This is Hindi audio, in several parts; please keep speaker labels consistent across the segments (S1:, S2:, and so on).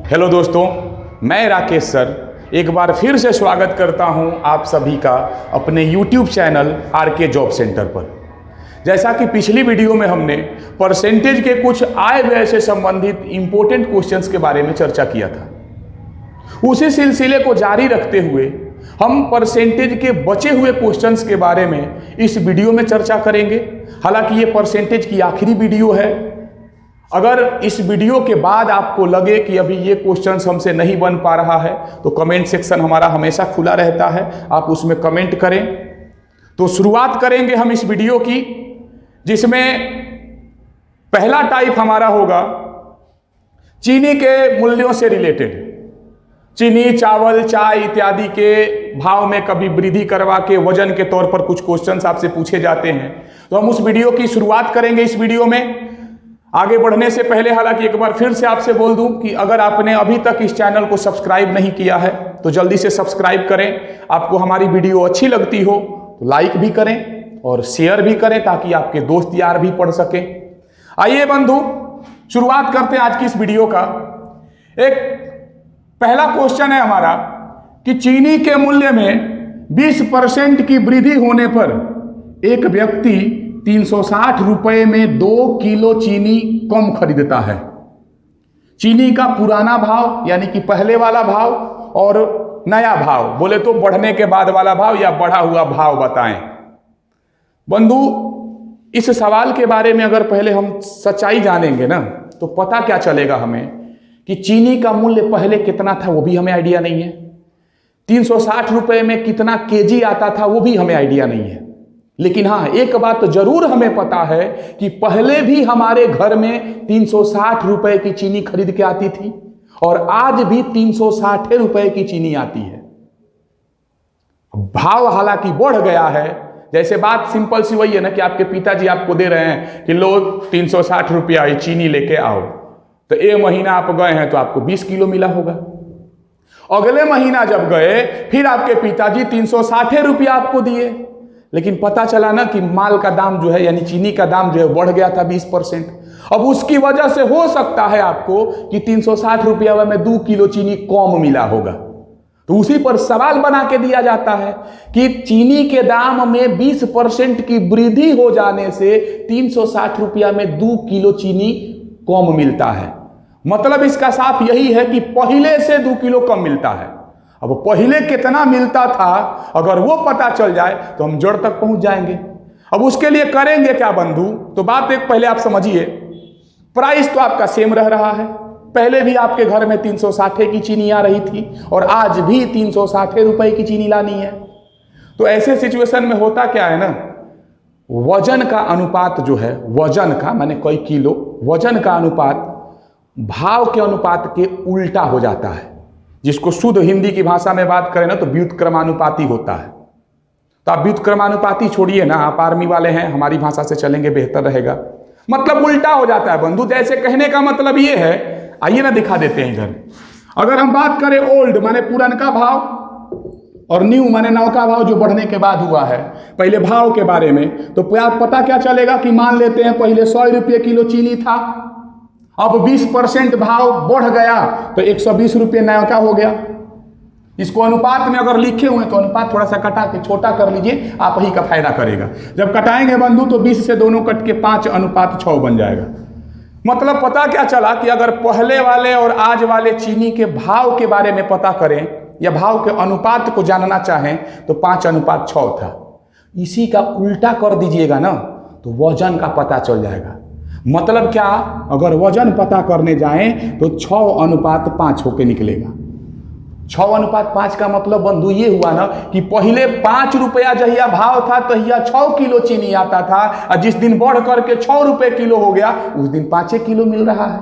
S1: हेलो दोस्तों, मैं राकेश सर एक बार फिर से स्वागत करता हूं आप सभी का अपने YouTube channel RK job centre पर। जैसा कि पिछली वीडियो में हमने परसेंटेज के कुछ आय व्यय से संबंधित इंपॉर्टेंट क्वेश्चंस के बारे में चर्चा किया था, उसी सिलसिले को जारी रखते हुए हम परसेंटेज के बचे हुए क्वेश्चंस के बारे में इस वीडियो में चर्चा करेंगे। हालांकि ये परसेंटेज की आखिरी वीडियो है। अगर इस वीडियो के बाद आपको लगे कि अभी ये क्वेश्चंस हमसे नहीं बन पा रहा है तो कमेंट सेक्शन हमारा हमेशा खुला रहता है, आप उसमें कमेंट करें। तो शुरुआत करेंगे हम इस वीडियो की, जिसमें पहला टाइप हमारा होगा चीनी के मूल्यों से रिलेटेड। चीनी, चावल, चाय इत्यादि के भाव में कभी वृद्धि करवा के वजन के तौर पर कुछ क्वेश्चंस आपसे पूछे जाते हैं, तो हम उस वीडियो की शुरुआत करेंगे। इस वीडियो में आगे बढ़ने से पहले हालांकि एक बार फिर से आपसे बोल दूं कि अगर आपने अभी तक इस चैनल को सब्सक्राइब नहीं किया है तो जल्दी से सब्सक्राइब करें। आपको हमारी वीडियो अच्छी लगती हो तो लाइक भी करें और शेयर भी करें ताकि आपके दोस्त यार भी पढ़ सकें। आइए बंधु, शुरुआत करते हैं आज की इस वीडियो का। एक पहला क्वेश्चन है हमारा कि चीनी के मूल्य में 20% की वृद्धि होने पर एक व्यक्ति 360 रुपए में 2 किलो चीनी कम खरीदता है। चीनी का पुराना भाव यानी कि पहले वाला भाव और नया भाव, बोले तो बढ़ने के बाद वाला भाव या बढ़ा हुआ भाव बताएं। बंधु, इस सवाल के बारे में अगर पहले हम सच्चाई जानेंगे ना तो पता क्या चलेगा हमें कि चीनी का मूल्य पहले कितना था वो भी हमें आइडिया नहीं है। 360 रुपए में कितना केजी आता था वो भी हमें आइडिया नहीं है। लेकिन हाँ, एक बात तो जरूर हमें पता है कि पहले भी हमारे घर में 360 रुपए की चीनी खरीद के आती थी और आज भी 360 रुपए की चीनी आती है। भाव हालांकि बढ़ गया है। जैसे बात सिंपल सी वही है ना कि आपके पिताजी आपको दे रहे हैं कि लो 360 रुपया चीनी लेके आओ, तो ये महीना आप गए हैं तो आपको 20 किलो मिला होगा। अगले महीना जब गए फिर आपके पिताजी 360 रुपया आपको दिए, लेकिन पता चला ना कि माल का दाम जो है यानी चीनी का दाम जो है बढ़ गया था 20%। अब उसकी वजह से हो सकता है आपको कि 360 रुपया में 2 किलो चीनी कम मिला होगा। तो उसी पर सवाल बना के दिया जाता है कि चीनी के दाम में 20% की वृद्धि हो जाने से 360 रुपया में 2 किलो चीनी कम मिलता है। मतलब इसका साफ यही है कि पहले से 2 किलो कम मिलता है। अब पहले कितना मिलता था अगर वो पता चल जाए तो हम जड़ तक पहुंच जाएंगे। अब उसके लिए करेंगे क्या बंधु, तो बात एक पहले आप समझिए। प्राइस तो आपका सेम रह रहा है। पहले भी आपके घर में 360 की चीनी आ रही थी और आज भी 360 रुपए की चीनी लानी है। तो ऐसे सिचुएशन में होता क्या है ना, वजन का अनुपात जो है, वजन का माने कोई किलो, वजन का अनुपात भाव के अनुपात के उल्टा हो जाता है। जिसको शुद्ध हिंदी की भाषा में बात करें ना तो व्युत्क्रमानुपाती होता है। तो आप व्युत्क्रमानुपाती छोड़िए ना, आप आर्मी वाले हैं, हमारी भाषा से चलेंगे बेहतर रहेगा। मतलब उल्टा हो जाता है बंधु। जैसे कहने का मतलब ये है, आइए ना दिखा देते हैं इधर। अगर हम बात करें ओल्ड माने पुरानका भाव और न्यू माने नौका भाव जो बढ़ने के बाद हुआ है, पहले भाव के बारे में, तो पता क्या चलेगा कि मान लेते हैं पहले 100 रुपये किलो चीनी था, अब 20% भाव बढ़ गया तो 120 रुपये नौका हो गया। इसको अनुपात में अगर लिखे हुए तो अनुपात थोड़ा सा कटा के छोटा कर लीजिए, आप ही का फायदा करेगा। जब कटाएंगे बंधु तो 20 से दोनों कट के 5:6 बन जाएगा। मतलब पता क्या चला कि अगर पहले वाले और आज वाले चीनी के भाव के बारे में पता करें या भाव के अनुपात को जानना चाहें तो 5:6 था। इसी का उल्टा कर दीजिएगा ना तो वजन का पता चल जाएगा। मतलब क्या, अगर वजन पता करने जाएं तो 6:5 होके निकलेगा। 6:5 का मतलब बंधु ये हुआ ना कि पहले 5 रुपया जहिया भाव था तहिया 6 किलो चीनी आता था और जिस दिन बढ़ करके 6 रुपये किलो हो गया उस दिन 5 किलो मिल रहा है।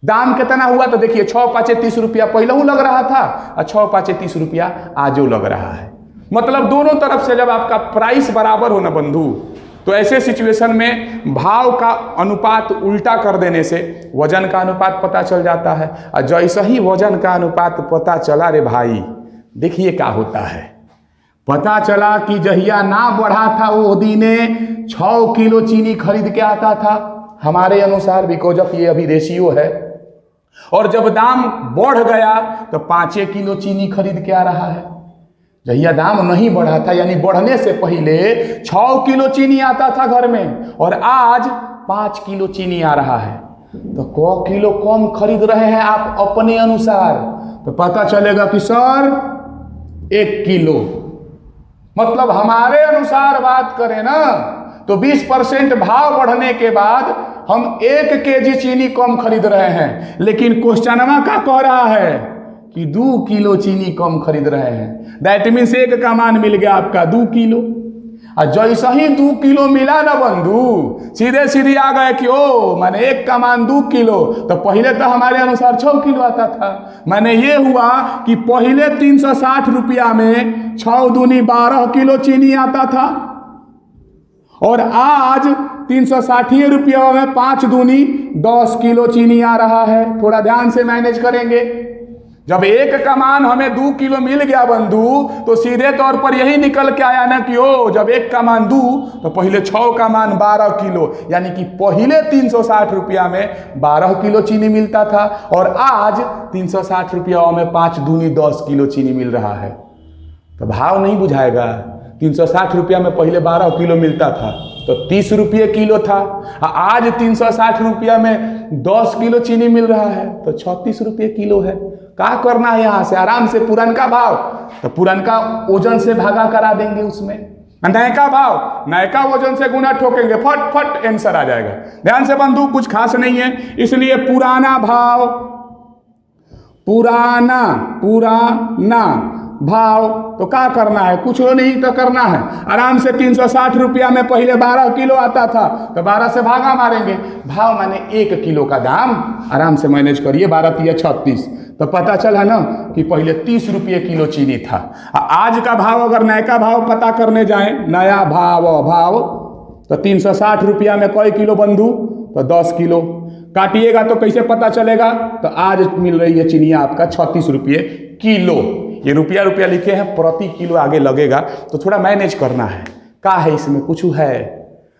S1: दाम कितना हुआ तो देखिए, 6×5 30 रुपया पहले लग रहा था और 6×5 30 रुपया आजो लग रहा है। मतलब दोनों तरफ से जब आपका प्राइस बराबर हो ना बंधु, तो ऐसे सिचुएशन में भाव का अनुपात उल्टा कर देने से वजन का अनुपात पता चल जाता है। और जैसे ही वजन का अनुपात पता चला, रे भाई देखिए क्या होता है। पता चला कि जहिया ना बढ़ा था वो दिने 6 किलो चीनी खरीद के आता था हमारे अनुसार, बिकॉज ऑफ ये अभी रेशियो है। और जब दाम बढ़ गया तो 5 किलो चीनी खरीद के आ रहा है। जहिया दाम नहीं बढ़ा था, यानी बढ़ने से पहले 6 किलो चीनी आता था घर में, और आज 5 किलो चीनी आ रहा है। तो क किलो कम खरीद रहे हैं आप अपने अनुसार, तो पता चलेगा कि सर 1 किलो, मतलब हमारे अनुसार बात करें ना तो 20% भाव बढ़ने के बाद हम 1 केजी चीनी कम खरीद रहे हैं, लेकिन क्वेश्चनवा का कह रहा है कि 2 किलो चीनी कम खरीद रहे हैं। दैट मीन्स 1 का मान मिल गया आपका 2 किलो। और जैसा ही 2 किलो मिला ना बंधु, सीधे सीधे आ गए कि ओ मैंने 1 का मान 2 किलो, तो पहले तो हमारे अनुसार 6 किलो आता था। मैंने ये हुआ कि पहले 360 रुपया में 6 दूनी 12 किलो चीनी आता था, और आज 360 रुपया में 5 दूनी 10 किलो चीनी आ रहा है। थोड़ा ध्यान से मैनेज करेंगे। जब 1 का मान हमें 2 किलो मिल गया बंधु, तो सीधे तौर पर यही निकल के आया ना कि ओ जब 1 का मान 2 तो पहले 6 का मान 12 किलो, यानी कि पहले 360 रुपया में 12 किलो चीनी मिलता था, और आज 360 रुपया में 5 दूनी 10 किलो चीनी मिल रहा है। तो भाव नहीं बुझाएगा। 360 रुपया में पहले 12 किलो मिलता था तो 30 रुपये किलो था, आज 360 रुपया में 10 किलो चीनी मिल रहा है तो 36 रुपये किलो है। क्या करना है यहाँ से? आराम से पुरनका भाव तो पुरनका वजन से भागा करा देंगे, उसमें नयका भाव नयका वजन से गुना ठोकेंगे, फट फट आंसर आ जाएगा। ध्यान से बंधु, कुछ खास नहीं है, इसलिए पुराना भाव, पुराना भाव तो क्या करना है? कुछ नहीं तो करना है, आराम से 360 रुपया में पहले 12 किलो आता था तो 12 से भागा मारेंगे। भाव माने 1 किलो का दाम, आराम से मैनेज करिए, 12 तिया 36, तो पता चला ना कि पहले 30 रुपये किलो चीनी था। आज का भाव अगर नया भाव पता करने जाएं, नया भाव तो 360 रुपया में कई किलो बंधु? तो 10 किलो। काटिएगा तो कैसे पता चलेगा? तो आज मिल रही है चीनी आपका 36 रुपये किलो। ये रुपया लिखे हैं, प्रति किलो आगे लगेगा, तो थोड़ा मैनेज करना है। क्या है इसमें? कुछ है,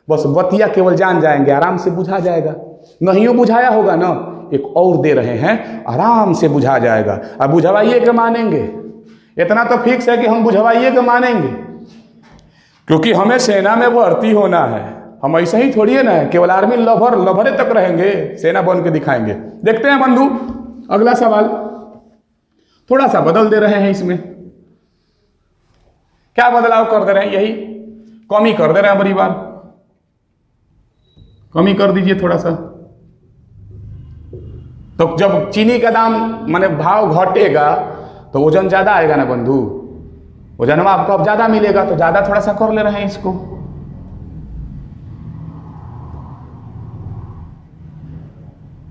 S1: बस बतिया केवल जान जाएंगे, आराम से बुझा जाएगा। नहीं बुझाया होगा ना, एक और दे रहे हैं, आराम से बुझा जाएगा। अब बुझवाइए के मानेंगे, इतना तो फिक्स है कि हम बुझवाइए के मानेंगे, क्योंकि हमें सेना में भर्ती होना है। हम ऐसे ही थोड़ी है ना केवल आर्मी लभरे तक रहेंगे, सेना बन के दिखाएंगे। देखते हैं बंधु अगला सवाल, थोड़ा सा बदल दे रहे हैं इसमें। क्या बदलाव कर दे रहे हैं? यही कमी कर दे रहे हैं, बड़ी बार कमी कर दीजिए थोड़ा सा। तो जब चीनी का दाम माने भाव घटेगा तो वजन ज्यादा आएगा ना बंधु, वजन में आपको अब ज्यादा मिलेगा, तो ज्यादा थोड़ा सा कर ले रहे हैं इसको।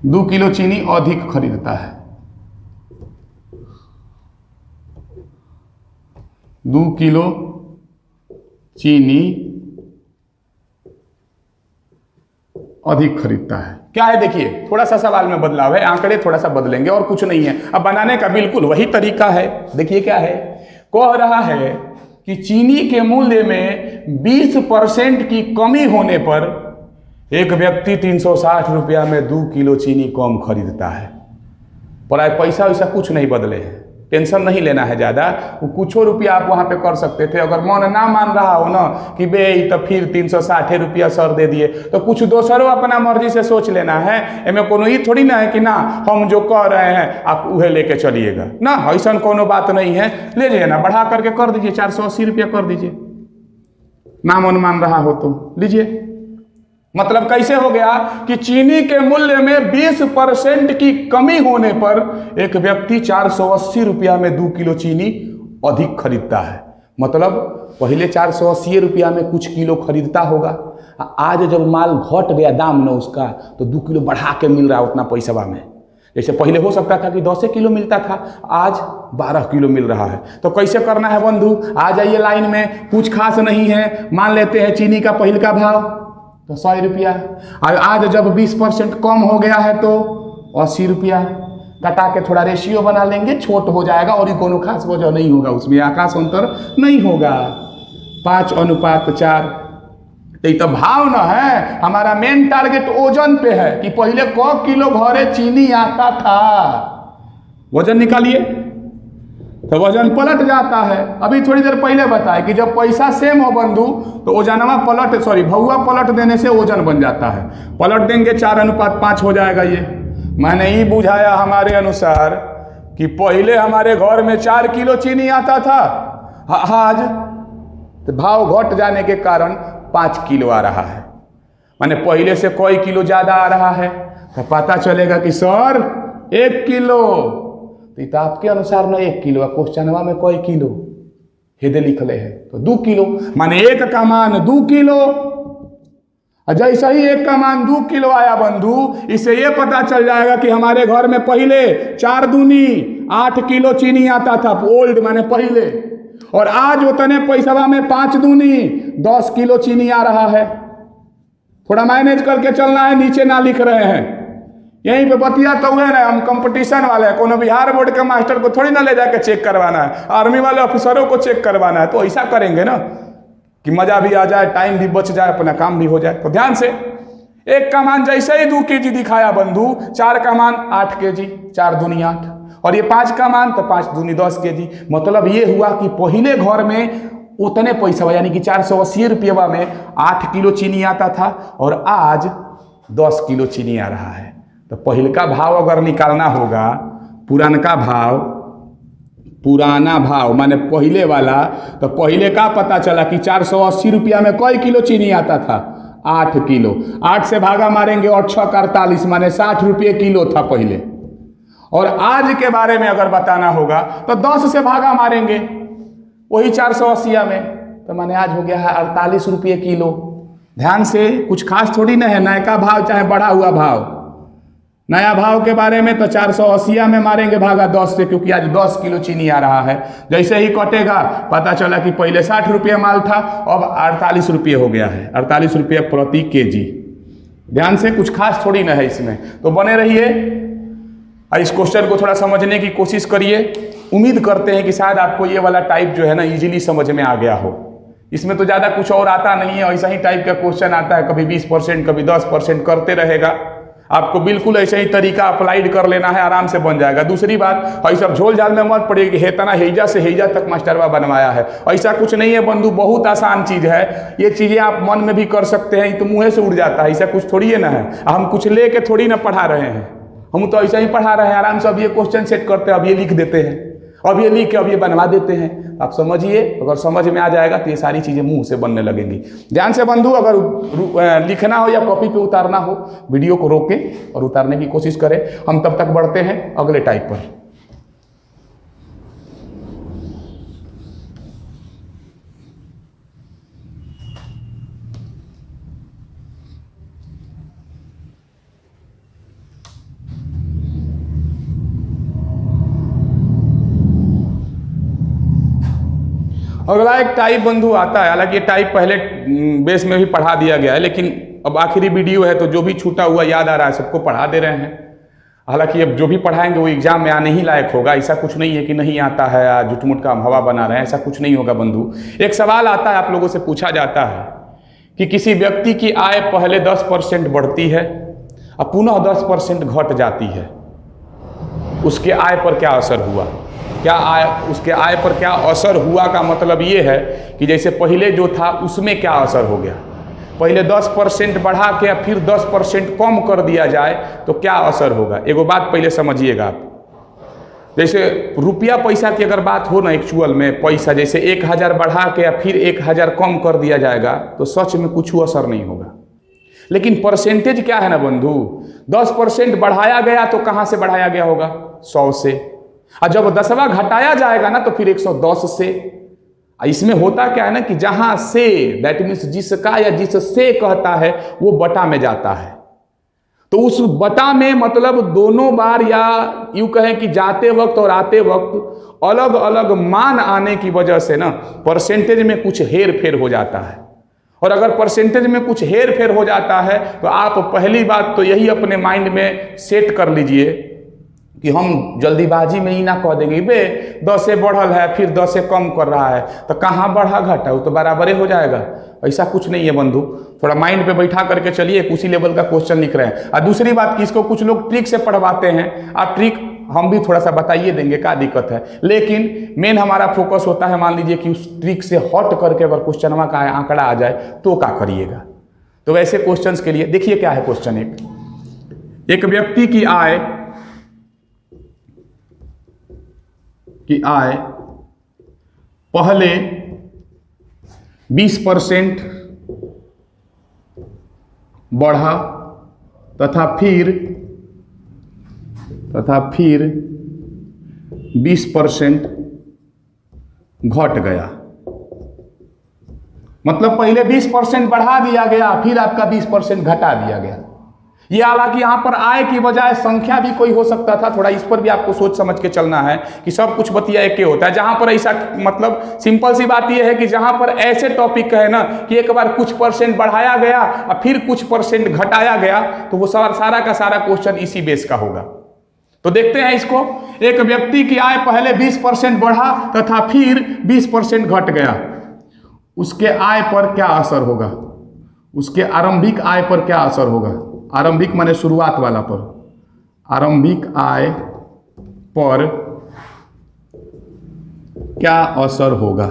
S1: दो किलो चीनी अधिक खरीदता है, 2 किलो चीनी अधिक खरीदता है। क्या है देखिए, थोड़ा सा सवाल में बदलाव है, आंकड़े थोड़ा सा बदलेंगे और कुछ नहीं है। अब बनाने का बिल्कुल वही तरीका है। देखिए क्या है, कह रहा है कि चीनी के मूल्य में 20% की कमी होने पर एक व्यक्ति 360 रुपया में 2 किलो चीनी कम खरीदता है। पर पैसा वैसा कुछ नहीं बदले हैं, टेंशन नहीं लेना है ज़्यादा। वो कुछ रुपया आप वहाँ पे कर सकते थे, अगर मन ना मान रहा हो ना कि बे तो फिर 360 रुपया सर दे दिए, तो कुछ दोसरों अपना मर्जी से सोच लेना है। इसमें कोनो ये थोड़ी ना है कि ना हम जो कह रहे हैं आप उहे लेके चलिएगा ना, ऐसा कोनो बात नहीं है। ले जाइए ना, बढ़ा करके कर दीजिए, 480 रुपया कर दीजिए, ना मन मान रहा हो तो लीजिए। मतलब कैसे हो गया कि चीनी के मूल्य में 20% की कमी होने पर एक व्यक्ति 480 रुपया में 2 किलो चीनी अधिक खरीदता है। मतलब पहले 480 रुपया में कुछ किलो खरीदता होगा, आज जब माल घट गया दाम न उसका, तो 2 किलो बढ़ा के मिल रहा है उतना पैसा में। जैसे पहले हो सकता था कि 10 किलो मिलता था, आज 12 किलो मिल रहा है। तो कैसे करना है बंधु? आ जाइए लाइन में, कुछ खास नहीं है। मान लेते हैं चीनी का पहले का भाव तो 100 रुपया, आज जब 20% कम हो गया है तो 80 रुपया। कटा के थोड़ा रेशियो बना लेंगे, छोट हो जाएगा और ये कोनो खास वजह नहीं होगा, उसमें आकाश अंतर नहीं होगा। 5:4 तो ये तो भाव न है, हमारा मेन टारगेट ओजन पे है कि पहले क किलो घरे चीनी आता था, वजन निकालिए तो वजन पलट जाता है। अभी थोड़ी देर पहले बताए कि जब पैसा सेम हो बंधु तो ओजनवा भौआ पलट देने से ओजन बन जाता है। पलट देंगे 4:5 हो जाएगा। ये मैंने ही बुझाया हमारे अनुसार कि पहले हमारे घर में 4 किलो चीनी आता था, आज तो भाव घट जाने के कारण 5 किलो आ रहा है, माने पहले से कोई किलो ज्यादा आ रहा है। तो पता चलेगा कि सर 1 किलो, तो आपके अनुसार ना 1 किलो, क्वेश्चनवा में कोई किलो हेदे लिखले है तो 2 किलो, माने 1 का मान 2 किलो। जैसा ही 1 का मान 2 किलो आया बंधु, इससे ये पता चल जाएगा कि हमारे घर में पहले 4 दूनी 8 किलो चीनी आता था, ओल्ड माने पहले, और आज उतने पैसा में 5 दूनी 10 किलो चीनी आ रहा है। थोड़ा मैनेज करके चलना है, नीचे ना लिख रहे हैं, यहीं पे बतिया तो हुए ना। हम कंपटीशन वाले हैं, कोनो बिहार बोर्ड के मास्टर को थोड़ी ना ले जाके चेक करवाना है, आर्मी वाले ऑफिसरों को चेक करवाना है। तो ऐसा करेंगे ना कि मजा भी आ जाए, टाइम भी बच जाए, अपना काम भी हो जाए। तो ध्यान से, 1 का मान जैसे ही 2 kg दिखाया बंधु, 4 का मान 8 kg, 4 दूनी 8, और ये 5 का मान तो 5 दूनी 10 kg। मतलब ये हुआ कि पहले घर में उतने पैसा यानी कि 480 रुपये में 8 किलो चीनी आता था, और आज 10 किलो चीनी आ रहा है। तो पहले का भाव अगर निकालना होगा, पुराना भाव माने पहले वाला, तो पहले का पता चला कि 480 रुपया में कई किलो चीनी आता था, 8 किलो। 8 से भागा मारेंगे और 6 का 48 माने 60 रुपये किलो था पहले। और आज के बारे में अगर बताना होगा तो 10 से भागा मारेंगे वही 480 में, तो माने आज हो गया है 48 रुपये किलो। ध्यान से, कुछ खास थोड़ी ना है, नया भाव चाहे बढ़ा हुआ भाव। नया भाव के बारे में तो 480 में मारेंगे भागा 10 से, क्योंकि आज 10 किलो चीनी आ रहा है। जैसे ही कटेगा पता चला कि पहले 60 रुपये माल था, अब 48 रुपये हो गया है, 48 रुपये प्रति केजी। ध्यान से, कुछ खास थोड़ी ना है इसमें। तो बने रहिए, इस क्वेश्चन को थोड़ा समझने की कोशिश करिए। उम्मीद करते हैं कि शायद आपको ये वाला टाइप जो है ना इजीली समझ में आ गया हो। इसमें तो ज़्यादा कुछ और आता नहीं है, ऐसा ही टाइप का क्वेश्चन आता है, कभी 20%, कभी 10% करते रहेगा। आपको बिल्कुल ऐसे ही तरीका अप्लाइड कर लेना है, आराम से बन जाएगा। दूसरी बात, ऐसा सब झोल झाल में मत पड़ेगी कि हेतना हेजा से हेजा तक मास्टरवा बनवाया है, ऐसा कुछ नहीं है बंधु। बहुत आसान चीज़ है, ये चीज़ें आप मन में भी कर सकते हैं, तो मुँह से उड़ जाता है, ऐसा कुछ थोड़ी है ना है। हम कुछ ले के थोड़ी ना पढ़ा रहे हैं, हम तो ऐसा ही पढ़ा रहे हैं आराम से। अब ये क्वेश्चन सेट करते हैं, अब ये लिख देते हैं, अब ये लिख के अब ये बनवा देते हैं। आप समझिए, अगर समझ में आ जाएगा तो ये सारी चीज़ें मुंह से बनने लगेंगी। ध्यान से बंधु, अगर लिखना हो या कॉपी पे उतारना हो, वीडियो को रोकें और उतारने की कोशिश करें। हम तब तक बढ़ते हैं अगले टाइप पर। अगला एक टाइप बंधु आता है, हालांकि ये टाइप पहले बेस में भी पढ़ा दिया गया है, लेकिन अब आखिरी वीडियो है तो जो भी छूटा हुआ याद आ रहा है सबको पढ़ा दे रहे हैं। हालांकि अब जो भी पढ़ाएंगे वो एग्जाम में आने ही लायक होगा, ऐसा कुछ नहीं है कि नहीं आता है या झूठमुठ का हम हवा बना रहे हैं, ऐसा कुछ नहीं होगा बंधु। एक सवाल आता है, आप लोगों से पूछा जाता है कि किसी व्यक्ति की आय पहले 10% बढ़ती है और पुनः 10% घट जाती है, उसके आय पर क्या असर हुआ? उसके आय पर क्या असर हुआ का मतलब ये है कि जैसे पहले जो था उसमें क्या असर हो गया। पहले 10% बढ़ा के फिर 10% कम कर दिया जाए तो क्या असर होगा। एगो बात पहले समझिएगा आप, जैसे रुपया पैसा की अगर बात हो ना, एक्चुअल में पैसा जैसे 1000 बढ़ा के फिर 1000 कम कर दिया जाएगा तो सच में कुछ असर नहीं होगा। लेकिन परसेंटेज क्या है ना बंधु, 10% बढ़ाया गया तो कहाँ से बढ़ाया गया होगा? 100 से। और जब 10वां घटाया जाएगा ना तो फिर 110 से। इसमें होता क्या है ना कि जहां से, दैट मीन्स जिसका या जिससे कहता है वो बटा में जाता है, तो उस बटा में मतलब दोनों बार या यूं कहें कि जाते वक्त और आते वक्त अलग अलग मान आने की वजह से ना परसेंटेज में कुछ हेर फेर हो जाता है। और अगर परसेंटेज में कुछ हेर फेर हो जाता है तो आप पहली बात तो यही अपने माइंड में सेट कर लीजिए कि हम जल्दीबाजी में ही ना कह देंगे बे 10 से बढ़ल है फिर 10 से कम कर रहा है, तो कहाँ बढ़ा घटा, वो तो बराबर ही हो जाएगा। ऐसा कुछ नहीं है बंधु, थोड़ा माइंड पे बैठा करके चलिए, उसी लेवल का क्वेश्चन लिख रहे हैं। और दूसरी बात कि इसको कुछ लोग ट्रिक से पढ़वाते हैं, आप ट्रिक हम भी थोड़ा सा बताइए देंगे, क्या दिक्कत है, लेकिन मेन हमारा फोकस होता है, मान लीजिए कि उस ट्रिक से हट करके अगर क्वेश्चन का आंकड़ा आ जाए तो क्या करिएगा। तो वैसे क्वेश्चंस के लिए देखिए क्या है क्वेश्चन। एक व्यक्ति की आय पहले 20% बढ़ा तथा फिर 20% घट गया। मतलब पहले 20% बढ़ा दिया गया, फिर आपका 20% घटा दिया गया। ये हालांकि यहां पर आय की बजाय संख्या भी कोई हो सकता था, थोड़ा इस पर भी आपको सोच समझ के चलना है कि सब कुछ बतिया एक होता है। जहां पर ऐसा मतलब सिंपल सी बात यह है कि जहां पर ऐसे टॉपिक है ना कि एक बार कुछ परसेंट बढ़ाया गया और फिर कुछ परसेंट घटाया गया, तो वो सारा का सारा क्वेश्चन इसी बेस का होगा। तो देखते हैं इसको। एक व्यक्ति की आय पहले 20% बढ़ा तथा फिर 20% घट गया, उसके आय पर क्या असर होगा, उसके आरंभिक आय पर क्या असर होगा। आरंभिक माने शुरुआत वाला पर, आरंभिक आय पर क्या असर होगा।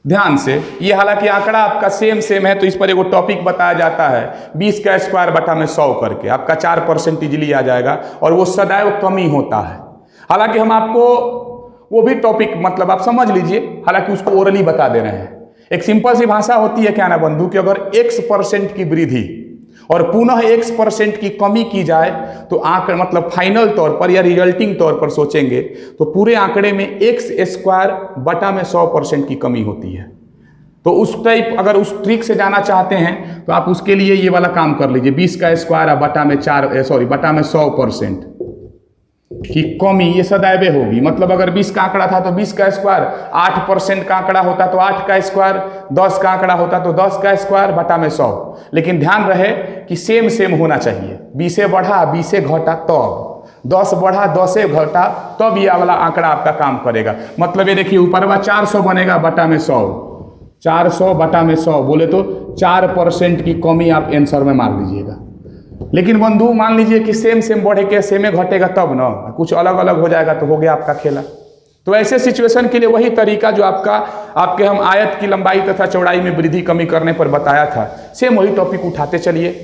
S1: ध्यान से, ये हालांकि आंकड़ा आपका सेम है, तो इस पर एगो टॉपिक बताया जाता है 20 का स्क्वायर बटा में 100 करके, आपका 4% इजिली आ जाएगा, और वो सदैव कमी होता है। हालांकि हम आपको वो भी टॉपिक मतलब आप समझ लीजिए, हालांकि उसको ओरली बता दे रहे हैं। एक सिंपल सी भाषा होती है क्या ना बंधु, कि अगर x% की वृद्धि और पुनः x% की कमी की जाए तो आंकड़ा मतलब फाइनल तौर पर या रिजल्टिंग तौर पर सोचेंगे तो पूरे आंकड़े में x स्क्वायर बटा में 100% की कमी होती है। तो उस टाइप अगर उस ट्रिक से जाना चाहते हैं तो आप उसके लिए ये वाला काम कर लीजिए, 20 का स्क्वायर बटा में 100% की कमी, ये सदैव होगी। मतलब अगर 20 का आंकड़ा था तो 20 का स्क्वायर, 8% का आंकड़ा होता तो 8 का स्क्वायर, 10 का आंकड़ा होता तो 10 का स्क्वायर बटा में 100। लेकिन ध्यान रहे कि सेम होना चाहिए, 20 बढ़ा 20 घटा तब, 10 बढ़ा 10 घटा तब ये वाला आंकड़ा आपका काम करेगा। मतलब ये देखिए ऊपर 400 बनेगा बटा में 100, 400 बटा में 100 बोले तो 4% की कमी आप आंसर में मार लीजिएगा। लेकिन बंधु मान लीजिए कि सेम बढ़े के सेमे घटेगा तब ना, कुछ अलग अलग हो जाएगा तो हो गया आपका खेला। तो ऐसे सिचुएशन के लिए वही तरीका जो आपके हम आयत की लंबाई तथा चौड़ाई में वृद्धि कमी करने पर बताया था, सेम वही टॉपिक उठाते चलिए,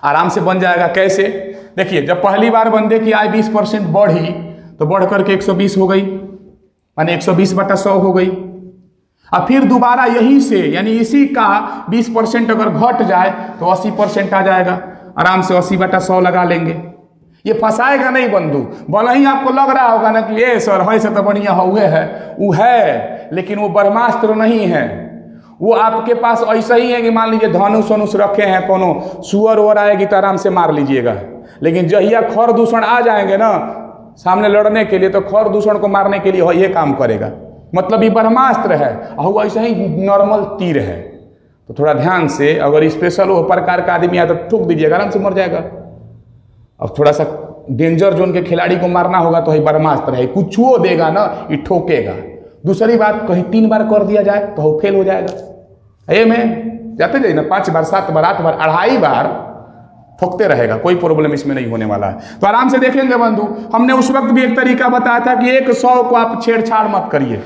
S1: आराम से बन जाएगा। कैसे, देखिए जब पहली बार बंदे की आय 20% बढ़ी तो बढ़ करके 120 हो गई, माने 120 बटा 100 हो गई। और फिर दोबारा यही से यानी इसी का 20% अगर घट जाए तो 80% आ जाएगा, आराम से 80 बटा 100 लगा लेंगे। ये फंसाएगा नहीं बंधु, भले ही आपको लग रहा होगा ना कि ये सर है से तो बढ़िया हुए है, वो है, लेकिन वो ब्रह्मास्त्र नहीं है। वो आपके पास ऐसा ही है कि मान लीजिए धनुष वनुष रखे हैं, कोनो सुअर वुअर आएगी तो आराम से मार लीजिएगा। लेकिन जहिया खर दूषण आ जाएंगे ना सामने लड़ने के लिए, तो खर दूषण को मारने के लिए ये काम करेगा। मतलब ये ब्रह्मास्त्र है और ऐसा ही नॉर्मल तीर है। तो थोड़ा ध्यान से, अगर स्पेशल वो प्रकार का आदमी आया तो ठोक दीजिएगा, आराम से मर जाएगा। अब थोड़ा सा डेंजर जोन के खिलाड़ी को मारना होगा तो ये ब्रह्मास्त्र है, कुछ वो देगा ना ये ठोकेगा। दूसरी बात, कहीं 3 बार कर दिया जाए तो वो फेल हो जाएगा। ये में जाते जाइए ना 5 बार 7 बार 8 बार 2.5 बार ठोकते रहेगा, कोई प्रॉब्लम इसमें नहीं होने वाला है। तो आराम से देखेंगे बंधु, हमने उस वक्त भी एक तरीका बताया था कि 100 को आप छेड़छाड़ मत करिए,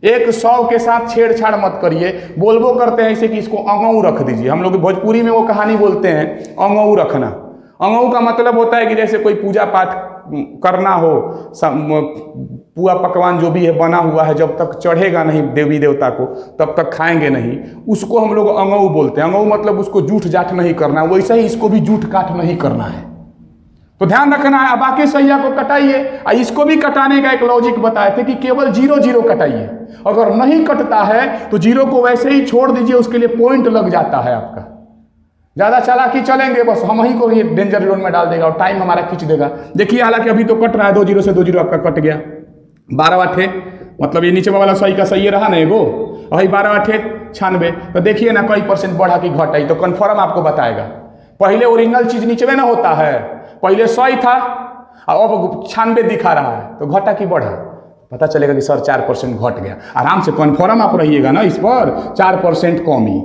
S1: 100 के साथ छेड़छाड़ मत करिए। बोलबो करते हैं ऐसे कि इसको अंगऊ रख दीजिए, हम लोग भोजपुरी में वो कहानी बोलते हैं अंगऊ रखना। अंगऊ का मतलब होता है कि जैसे कोई पूजा पाठ करना हो, पुआ पकवान जो भी है बना हुआ है, जब तक चढ़ेगा नहीं देवी देवता को तब तक खाएंगे नहीं, उसको हम लोग अंगऊ बोलते हैं। अंगऊ मतलब उसको जूठ जाठ नहीं करना, वैसे ही इसको भी जूठ काट नहीं करना है। तो ध्यान रखना है। बाकी सैया को कटाइए, इसको भी कटाने का एक लॉजिक बताए थे कि केवल 0 कटाइए, अगर नहीं कटता है तो 0 को वैसे ही छोड़ दीजिए, उसके लिए पॉइंट लग जाता है आपका। ज़्यादा चालाकी चलेंगे बस हम ही को ये डेंजर जोन में डाल देगा और टाइम हमारा खींच देगा। देखिए हालांकि अभी तो कट रहा है, 2 0 से 2 0 आपका कट गया। 12 8 मतलब ये नीचे वाला सही का सही रहा ना एगो, और 12 8 96। तो देखिए ना कई % बढ़ा कि घटा, तो कन्फर्म आपको बताएगा पहले ओरिजिनल चीज नीचे में ना होता है, पहले 100 था और अब 96 दिखा रहा है, तो घटा कि बढ़ा? पता चलेगा कि सर 4% घट गया। आराम से कन्फर्म आप रहिएगा ना इस पर, 4% कमी।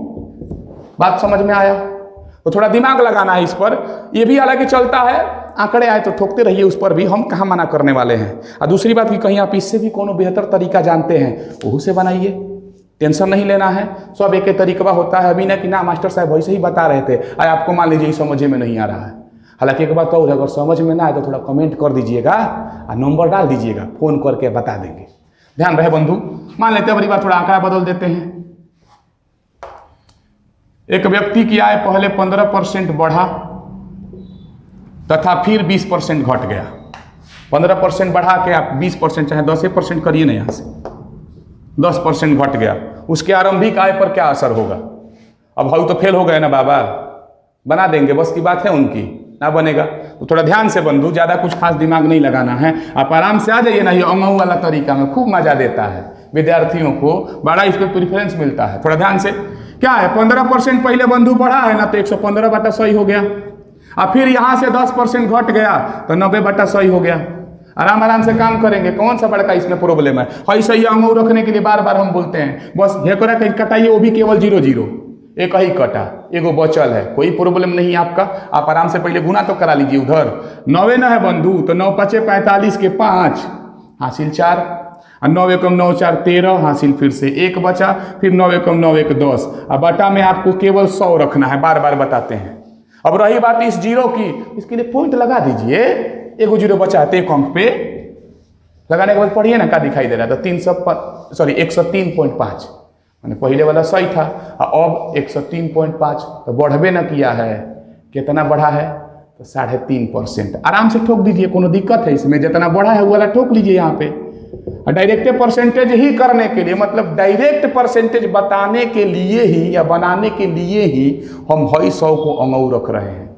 S1: बात समझ में आया? तो थोड़ा दिमाग लगाना है इस पर। ये भी हालांकि चलता है, आंकड़े आए तो ठोकते रहिए उस पर भी, हम कहाँ मना करने वाले हैं। और दूसरी बात कि कहीं आप इससे भी कोनो बेहतर तरीका जानते हैं वो से बनाइए, टेंशन नहीं लेना है। सब एक तरीका होता है, अभी ना कि ना मास्टर साहब वैसे ही बता रहे थे, आज आपको मान लीजिए समझ में नहीं आ रहा है। हालांकि एक बात और, अगर समझ में ना आए तो थोड़ा कमेंट कर दीजिएगा और नंबर डाल दीजिएगा, फोन करके बता देंगे। ध्यान रहे बंधु। मान लेते हैं बड़ी बार थोड़ा आंकड़ा बदल देते हैं। एक व्यक्ति की आय पहले 15% बढ़ा तथा फिर 20% घट गया। 15% बढ़ा के आप 20% चाहे 10% करिए ना, यहाँ से 10% घट गया, उसके आरंभिक आय पर क्या असर होगा? अब भाई तो फेल हो गए ना बाबा, बना देंगे, बस की बात है उनकी, ना बनेगा। तो थोड़ा ध्यान से बंधु, ज़्यादा कुछ खास दिमाग नहीं लगाना है, आप आराम से आ जाइए ना। ये अंगू वाला तरीका में खूब मजा देता है, विद्यार्थियों को बड़ा इस पर प्रेफरेंस मिलता है। थोड़ा ध्यान से, क्या है 15% पहले बंधु बढ़ा है ना, तो 115/100 हो गया, और फिर यहाँ से 10% घट गया तो 90/100 हो गया। आराम आराम से काम करेंगे, कौन सा बड़का इसमें प्रॉब्लम है। ऐसा ही अंगू रखने के लिए बार बार हम बोलते हैं, बस हेकरा कहीं कटाइए, वो भी केवल 0-0, एक ही कटा, एगो बचल है, कोई प्रॉब्लम नहीं आपका। आप आराम से पहले गुना तो करा लीजिए उधर। 9 न है बंधु, तो 9 × 5 = 45 के 5 हासिल 4, और 9 × 1 = 9 × 4 = 13 हासिल फिर से 1 बचा, फिर 9 × 1 = 9 × 1 = 10, और बटा में आपको केवल 100 रखना है, बार बार बताते हैं। अब रही बात इस जीरो की, इसके लिए पॉइंट लगा दीजिए, एगो जीरो बचा है, एक अंक पे लगाने के बाद पढ़िए ना क्या दिखाई दे रहा है, तो 103.5, मैंने पहले वाला 100 था, अब 103.5, तो बढ़बे ना किया है, कितना बढ़ा है? तो 3.5%। आराम से ठोक दीजिए, कोनो दिक्कत है इसमें? जितना बढ़ा है वो वाला ठोक लीजिए यहाँ पे। डायरेक्ट परसेंटेज ही करने के लिए, मतलब डायरेक्ट परसेंटेज बताने के लिए ही या बनाने के लिए ही हम 100 को अंगऊ रख रहे हैं।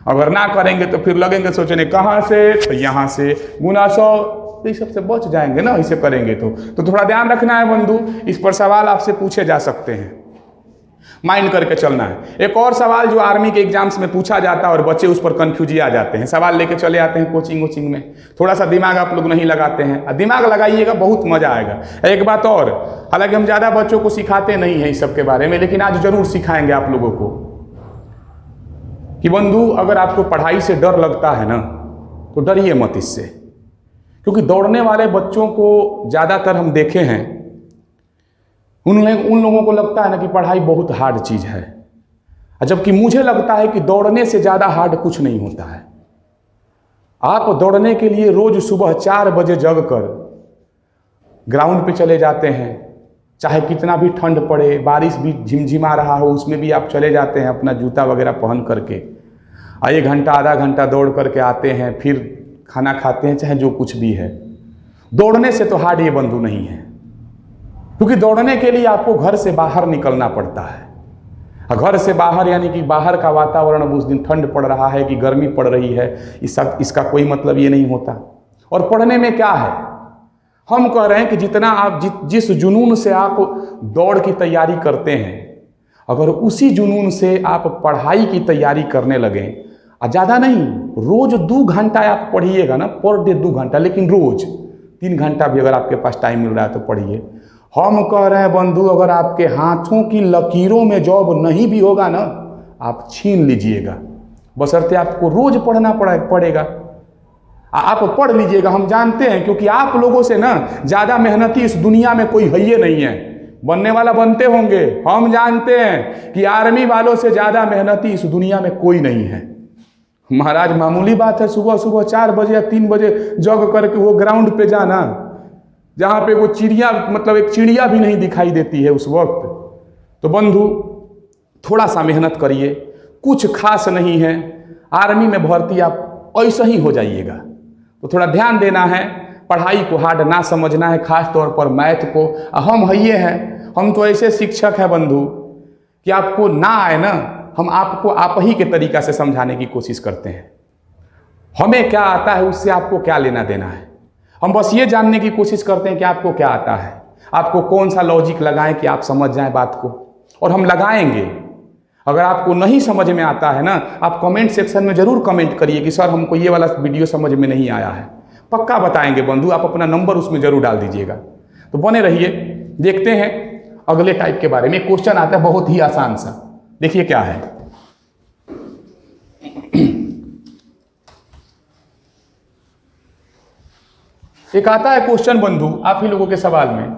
S1: अगर ना करेंगे तो फिर लगेंगे सोचने कहाँ से, तो यहाँ से गुना 100, तो इस सबसे बच जाएंगे ना इसे करेंगे तो थोड़ा ध्यान रखना है बंधु। इस पर सवाल आपसे पूछे जा सकते हैं, माइंड करके चलना है। एक और सवाल जो आर्मी के एग्जाम्स में पूछा जाता है और बच्चे उस पर कंफ्यूजिया आ जाते हैं, सवाल लेके चले आते हैं कोचिंग में, थोड़ा सा दिमाग आप लोग नहीं लगाते हैं। दिमाग लगाइएगा, बहुत मजा आएगा। एक बात और, हालांकि हम ज़्यादा बच्चों को सिखाते नहीं हैं इस सब के बारे में, लेकिन आज जरूर सिखाएंगे आप लोगों को कि बंधु अगर आपको पढ़ाई से डर लगता है ना, तो डरिए मत इससे, क्योंकि दौड़ने वाले बच्चों को ज़्यादातर हम देखे हैं, उन लोगों को लगता है ना कि पढ़ाई बहुत हार्ड चीज़ है, जबकि मुझे लगता है कि दौड़ने से ज़्यादा हार्ड कुछ नहीं होता है। आप दौड़ने के लिए रोज़ सुबह 4 बजे जग कर ग्राउंड पे चले जाते हैं, चाहे कितना भी ठंड पड़े, बारिश भी झिमझिमा रहा हो, उसमें भी आप चले जाते हैं अपना जूता वगैरह पहन करके, 1 घंटा आधा घंटा दौड़ करके आते हैं, फिर खाना खाते हैं, चाहे जो कुछ भी है। दौड़ने से तो हार्ड ये बंधु नहीं है, क्योंकि दौड़ने के लिए आपको घर से बाहर निकलना पड़ता है। घर से बाहर यानी कि बाहर का वातावरण, अब उस दिन ठंड पड़ रहा है कि गर्मी पड़ रही है, इसका कोई मतलब ये नहीं होता। और पढ़ने में क्या है, हम कह रहे हैं कि जितना आप जिस जुनून से आप दौड़ की तैयारी करते हैं, अगर उसी जुनून से आप पढ़ाई की तैयारी करने लगें, ज़्यादा नहीं, रोज 2 घंटा आप पढ़िएगा ना, पर डे 2 घंटा, लेकिन रोज 3 घंटा भी अगर आपके पास टाइम मिल रहा है तो पढ़िए। हम कह रहे हैं बंधु, अगर आपके हाथों की लकीरों में जॉब नहीं भी होगा ना, आप छीन लीजिएगा, बशर्ते आपको रोज पढ़ना पड़ेगा। आप पढ़ लीजिएगा, हम जानते हैं, क्योंकि आप लोगों से ना ज़्यादा मेहनती इस दुनिया में कोई है ही नहीं है। बनने वाला बनते होंगे, हम जानते हैं कि आर्मी वालों से ज़्यादा मेहनती इस दुनिया में कोई नहीं है। महाराज मामूली बात है सुबह सुबह 4 बजे या 3 बजे जॉग करके वो ग्राउंड पे जाना, जहाँ पे वो चिड़िया, मतलब एक चिड़िया भी नहीं दिखाई देती है उस वक्त। तो बंधु थोड़ा सा मेहनत करिए, कुछ खास नहीं है, आर्मी में भर्ती आप ऐसा ही हो जाइएगा। तो थोड़ा ध्यान देना है, पढ़ाई को हार्ड ना समझना है, खास तौर पर मैथ को। हम है हैं, हम तो ऐसे शिक्षक हैं बंधु कि आपको ना आए ना, हम आपको आप ही के तरीका से समझाने की कोशिश करते हैं। हमें क्या आता है उससे आपको क्या लेना देना है, हम बस ये जानने की कोशिश करते हैं कि आपको क्या आता है, आपको कौन सा लॉजिक लगाएं कि आप समझ जाएं बात को, और हम लगाएंगे। अगर आपको नहीं समझ में आता है ना, आप कमेंट सेक्शन में जरूर कमेंट करिए कि सर हमको ये वाला वीडियो समझ में नहीं आया है। पक्का बताएंगे बंधु, आप अपना नंबर उसमें जरूर डाल दीजिएगा। तो बने रहिए, देखते हैं अगले टाइप के बारे में। क्वेश्चन आता है बहुत ही आसान सा, देखिए क्या है। एक आता है क्वेश्चन बंधु आप ही लोगों के सवाल में,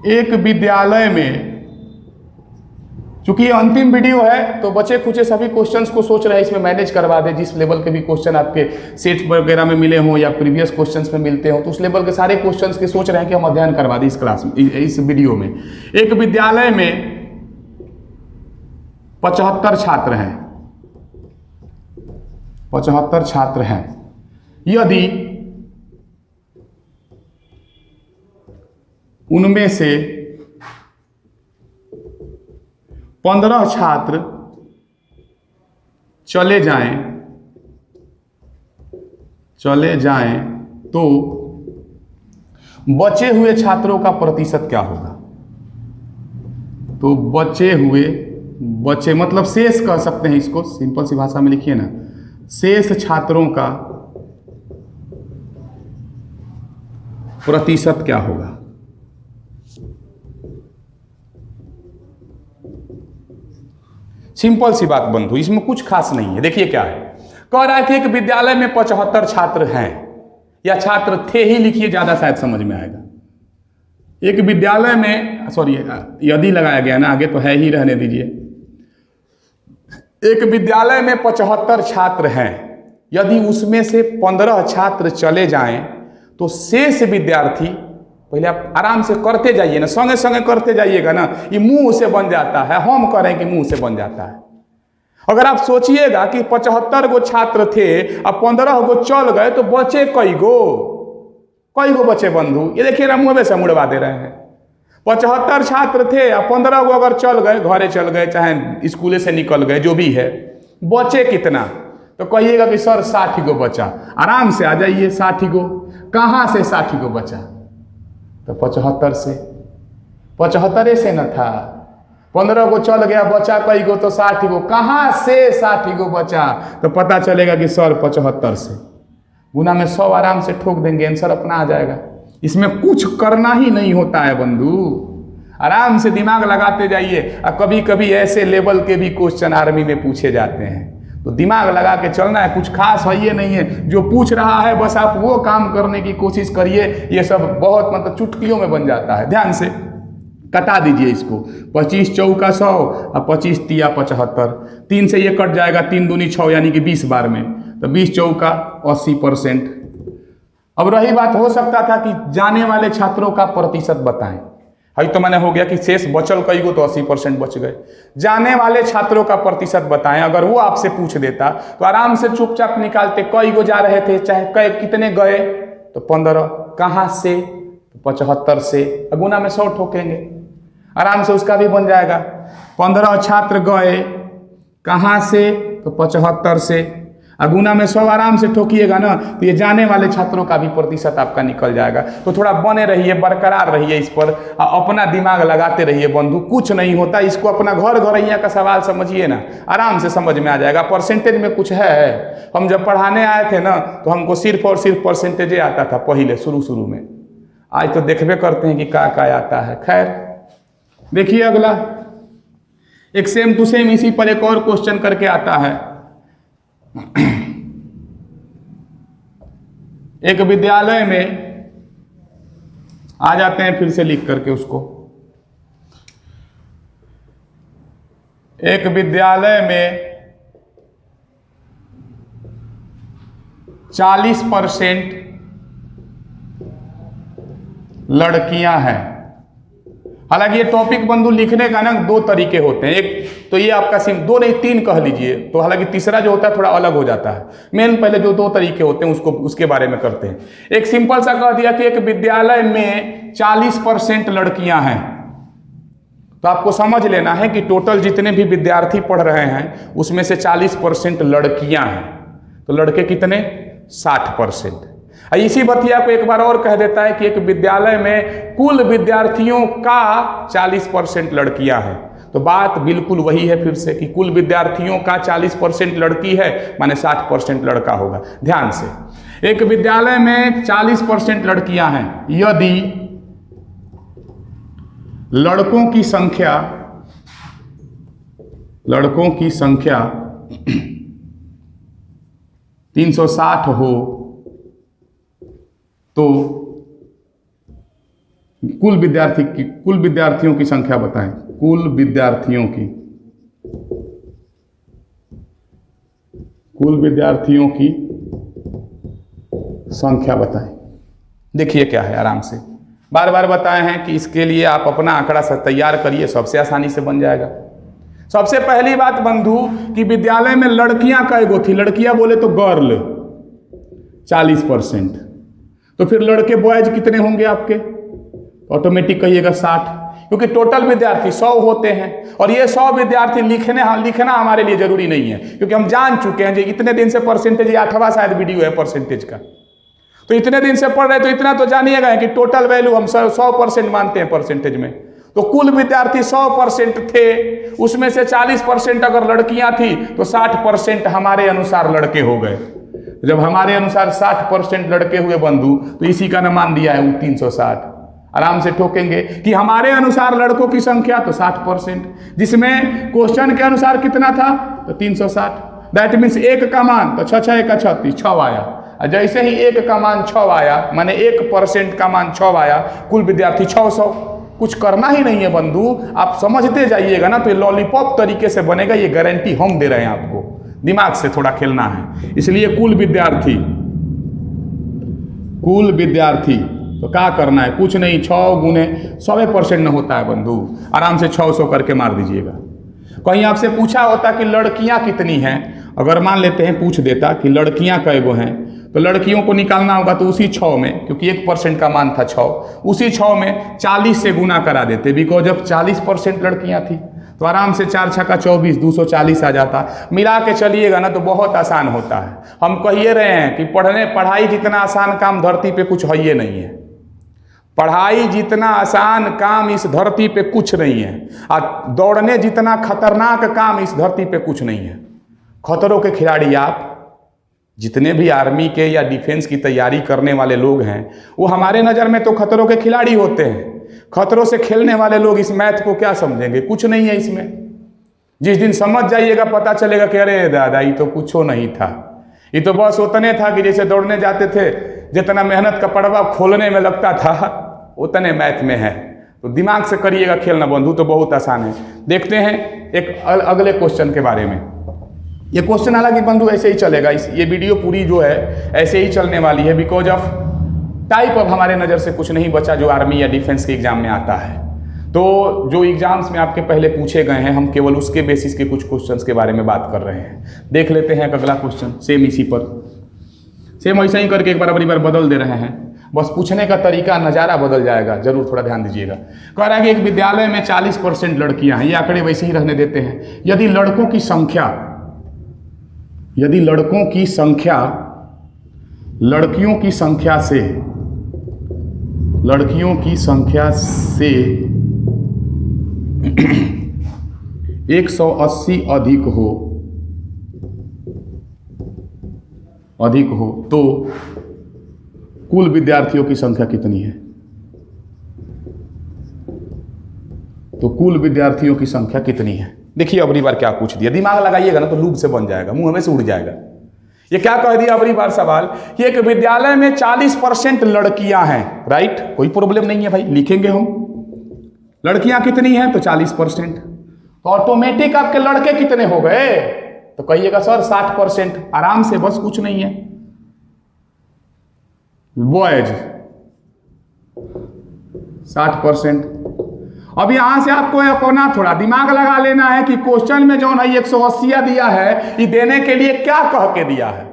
S1: एक विद्यालय में, चूंकि ये अंतिम वीडियो है तो बचे खुचे सभी क्वेश्चंस को सोच रहे हैं इसमें मैनेज करवा दे। जिस लेवल के भी क्वेश्चन आपके सेट वगैरह में मिले हों या प्रीवियस क्वेश्चंस में मिलते हो, तो उस लेवल के सारे क्वेश्चंस के सोच रहे हैं कि हम अध्ययन करवा दें इस क्लास में, इस वीडियो में। एक विद्यालय में 75 छात्र हैं, 75 छात्र हैं। यदि उनमें से 15 छात्र चले जाएं तो बचे हुए छात्रों का प्रतिशत क्या होगा? तो बचे मतलब शेष कह सकते हैं इसको, सिंपल सी भाषा में लिखिए ना, शेष छात्रों का प्रतिशत क्या होगा? सिंपल सी बात बंधु, इसमें कुछ खास नहीं है। देखिए क्या है, कह रहा है कि एक विद्यालय में 75 छात्र हैं, या छात्र थे ही लिखिए, ज्यादा शायद समझ में आएगा। एक विद्यालय में, सॉरी यदि लगाया गया ना, आगे तो है ही, रहने दीजिए। एक विद्यालय में 75 छात्र हैं, यदि उसमें से 15 छात्र चले जाएं तो शेष विद्यार्थी, पहले आप आराम से करते जाइए ना, संगे संगे करते जाइएगा ना, ये मुंह से बन जाता है, हम करें कि मुंह से बन जाता है। अगर आप सोचिएगा कि 75 गो छात्र थे अब 15 गो चल गए तो बचे कई गो बचे बंधु? ये देखिए ना, मुंह में से मुड़वा दे रहे हैं। 75 छात्र थे अब 15 गो अगर चल गए, घरे चल गए, चाहे स्कूले से निकल गए, जो भी है, बचे कितना? तो कहिएगा कि सर 60 गो बचा। आराम से आ जाइए, 60 गो कहाँ से 60 गो बचा? तो 75 से, 75 से न था, 15 गो चल गया, बचा कई गो? तो 60 गो। कहाँ से 60 गो बचा? तो पता चलेगा कि सर 75 से। गुना में 100 आराम से ठोक देंगे, आंसर अपना आ जाएगा। इसमें कुछ करना ही नहीं होता है बंधु, आराम से दिमाग लगाते जाइए। और कभी कभी ऐसे लेवल के भी क्वेश्चन आर्मी में पूछे जाते हैं, तो दिमाग लगा के चलना है। कुछ खास है ये नहीं है, जो पूछ रहा है बस आप वो काम करने की कोशिश करिए। ये सब बहुत मतलब चुटकियों में बन जाता है। ध्यान से कटा दीजिए इसको, 25 चौका 100 और 25 तिया 75, 3 से ये कट जाएगा, 3 दूनी 6 यानी कि 20 बार में, तो 20 चौका 80%। अब रही बात, हो सकता था कि जाने वाले छात्रों का प्रतिशत बताएं, है तो मैंने हो गया कि शेष बचल कई गो, तो 80% बच गए। जाने वाले छात्रों का प्रतिशत बताएं, अगर वो आपसे पूछ देता तो आराम से चुपचाप निकालते, कई गो जा रहे थे, चाहे कितने गए, तो 15, कहाँ से? तो 75 से, गुना में 100 ठोकेंगे, आराम से उसका भी बन जाएगा। 15 छात्र गए, कहाँ से? तो 75 से, गुना में 100 आराम से ठोकिएगा ना, तो ये जाने वाले छात्रों का भी प्रतिशत आपका निकल जाएगा। तो थोड़ा बने रहिए, बरकरार रहिए इस पर, अपना दिमाग लगाते रहिए बंधु, कुछ नहीं होता। इसको अपना घर घरैया का सवाल समझिए ना, आराम से समझ में आ जाएगा। परसेंटेज में कुछ है, हम जब पढ़ाने आए थे ना तो हमको सिर्फ और सिर्फ परसेंटेज आता था पहले शुरू में। आज तो देखबे करते हैं कि क्या आता है। खैर देखिए अगला, एक सेम टू सेम इसी पर एक और क्वेश्चन करके आता है। एक विद्यालय में, आ जाते हैं फिर से लिख करके उसको, एक विद्यालय में 40% लड़कियां हैं। हालांकि ये टॉपिक बंधु लिखने का ना 2 तरीके होते हैं, एक तो ये आपका दो नहीं 3 कह लीजिए, तो हालांकि तीसरा जो होता है थोड़ा अलग हो जाता है। मेन पहले जो 2 तरीके होते हैं उसके बारे में करते हैं। एक सिंपल सा कह दिया कि एक विद्यालय में 40% लड़कियां हैं, तो आपको समझ लेना है कि टोटल जितने भी विद्यार्थी पढ़ रहे हैं उसमें से 40% लड़कियां हैं, तो लड़के कितने? 60%। इसी बतिया को एक बार और कह देता है कि एक विद्यालय में कुल विद्यार्थियों का 40% लड़कियां हैं। तो बात बिल्कुल वही है फिर से कि कुल विद्यार्थियों का 40% लड़की है, माने 60% लड़का होगा। ध्यान से, एक विद्यालय में 40% लड़कियां हैं, यदि लड़कों की संख्या 360 हो तो कुल विद्यार्थियों की संख्या बताएं। कुल विद्यार्थियों की संख्या बताएं। देखिए क्या है, आराम से बार बार बताए हैं कि इसके लिए आप अपना आंकड़ा तैयार करिए, सबसे आसानी से बन जाएगा। सबसे पहली बात बंधु कि विद्यालय में लड़कियां कै गो थी? लड़कियां बोले तो गर्ल 40%, तो फिर लड़के बॉयज कितने होंगे आपके? ऑटोमेटिक कहिएगा 60, क्योंकि टोटल विद्यार्थी 100 होते हैं और ये 100 विद्यार्थी लिखना हमारे लिए जरूरी नहीं है, क्योंकि हम जान चुके हैं कि इतने दिन से परसेंटेज, 8वां शायद वीडियो है परसेंटेज का, तो इतने दिन से पढ़ रहे तो इतना तो जानिएगा कि टोटल वैल्यू हम 100% मानते हैं परसेंटेज में। तो कुल विद्यार्थी 100% थे, उसमें से 40% अगर लड़कियां थी तो 60% हमारे अनुसार लड़के हो गए। जब हमारे अनुसार 60% लड़के हुए बंधु, तो इसी का न मान दिया है वो 360। आराम से ठोकेंगे कि हमारे अनुसार लड़कों की संख्या तो 60%, जिसमें क्वेश्चन के अनुसार कितना था तो 360। दैट मीन्स एक का मान तो 6 1 36 6 आया। जैसे ही एक का मान 6 आया, माने 1% का मान 6 आया, कुल विद्यार्थी 600। कुछ करना ही नहीं है बंधु, आप समझते जाइएगा ना, तो ये लॉलीपॉप तरीके से बनेगा, ये गारंटी हम दे रहे हैं आपको। दिमाग से थोड़ा खेलना है। इसलिए कुल विद्यार्थी तो क्या करना है? कुछ नहीं, 6 गुने 100% न होता है बंधु, आराम से 600 करके मार दीजिएगा। कहीं आपसे पूछा होता कि लड़कियां कितनी हैं, अगर मान लेते हैं पूछ देता कि लड़कियां कै गो हैं, तो लड़कियों को निकालना होगा तो उसी 6 में, क्योंकि 1% का मान था 6, उसी 6 में 40 से गुना करा देते, बिकॉज जब 40% लड़कियां थी तो आराम से 4 6 24 240 आ जाता। मिला के चलिएगा ना तो बहुत आसान होता है। हम कहिए रहे हैं कि पढ़ाई जितना आसान काम धरती पे कुछ है नहीं है। पढ़ाई जितना आसान काम इस धरती पे कुछ नहीं है, और दौड़ने जितना खतरनाक काम इस धरती पे कुछ नहीं है। खतरों के खिलाड़ी आप, जितने भी आर्मी के या डिफेंस की तैयारी करने वाले लोग हैं, वो हमारे नज़र में तो खतरों के खिलाड़ी होते हैं। खतरों से खेलने वाले लोग इस मैथ को क्या समझेंगे? कुछ नहीं है इसमें। जिस दिन समझ जाइएगा पता चलेगा कि अरे दादा ये तो कुछ नहीं था, ये तो बस उतने था कि जैसे दौड़ने जाते थे, जितना मेहनत का पड़वा खोलने में लगता था उतने मैथ में है। तो दिमाग से करिएगा खेलना बंधु, तो बहुत आसान है। देखते हैं एक अगले क्वेश्चन के बारे में। ये क्वेश्चन हालांकि बंधु ऐसे ही चलेगा, ये वीडियो पूरी जो है ऐसे ही चलने वाली है, बिकॉज ऑफ टाइप अब हमारे नज़र से कुछ नहीं बचा जो आर्मी या डिफेंस के एग्जाम में आता है। तो जो एग्जाम्स में आपके पहले पूछे गए हैं, हम केवल उसके बेसिस के कुछ क्वेश्चंस के बारे में बात कर रहे हैं। देख लेते हैं अगला क्वेश्चन, सेम इसी पर, सेम ऐसा ही करके एक बार बदल दे रहे हैं, बस पूछने का तरीका, नज़ारा बदल जाएगा, जरूर थोड़ा ध्यान दीजिएगा। कह रहा है कि एक विद्यालय में 40% लड़कियां हैं, ये आंकड़े वैसे ही रहने देते हैं। यदि लड़कों की संख्या लड़कियों की संख्या से 180 अधिक हो तो कुल विद्यार्थियों की संख्या कितनी है? तो कुल विद्यार्थियों की संख्या कितनी है? देखिए अबरी बार क्या पूछ दिया, दिमाग लगाइएगा ना तो लूप से बन जाएगा, मुंह में से उड़ जाएगा। ये क्या कह दिया अबरी बार सवाल कि एक विद्यालय में 40% लड़कियां हैं, राइट? कोई प्रॉब्लम नहीं है भाई, लिखेंगे हम। लड़कियां कितनी हैं? तो 40%। तो ऑटोमेटिक आपके लड़के कितने हो गए? तो कहिएगा सर 60%। आराम से, बस कुछ नहीं है। बॉयज 60%। अब यहां से आपको अपना थोड़ा दिमाग लगा लेना है कि क्वेश्चन में जो है 180 दिया है, ये देने के लिए क्या कह के दिया है।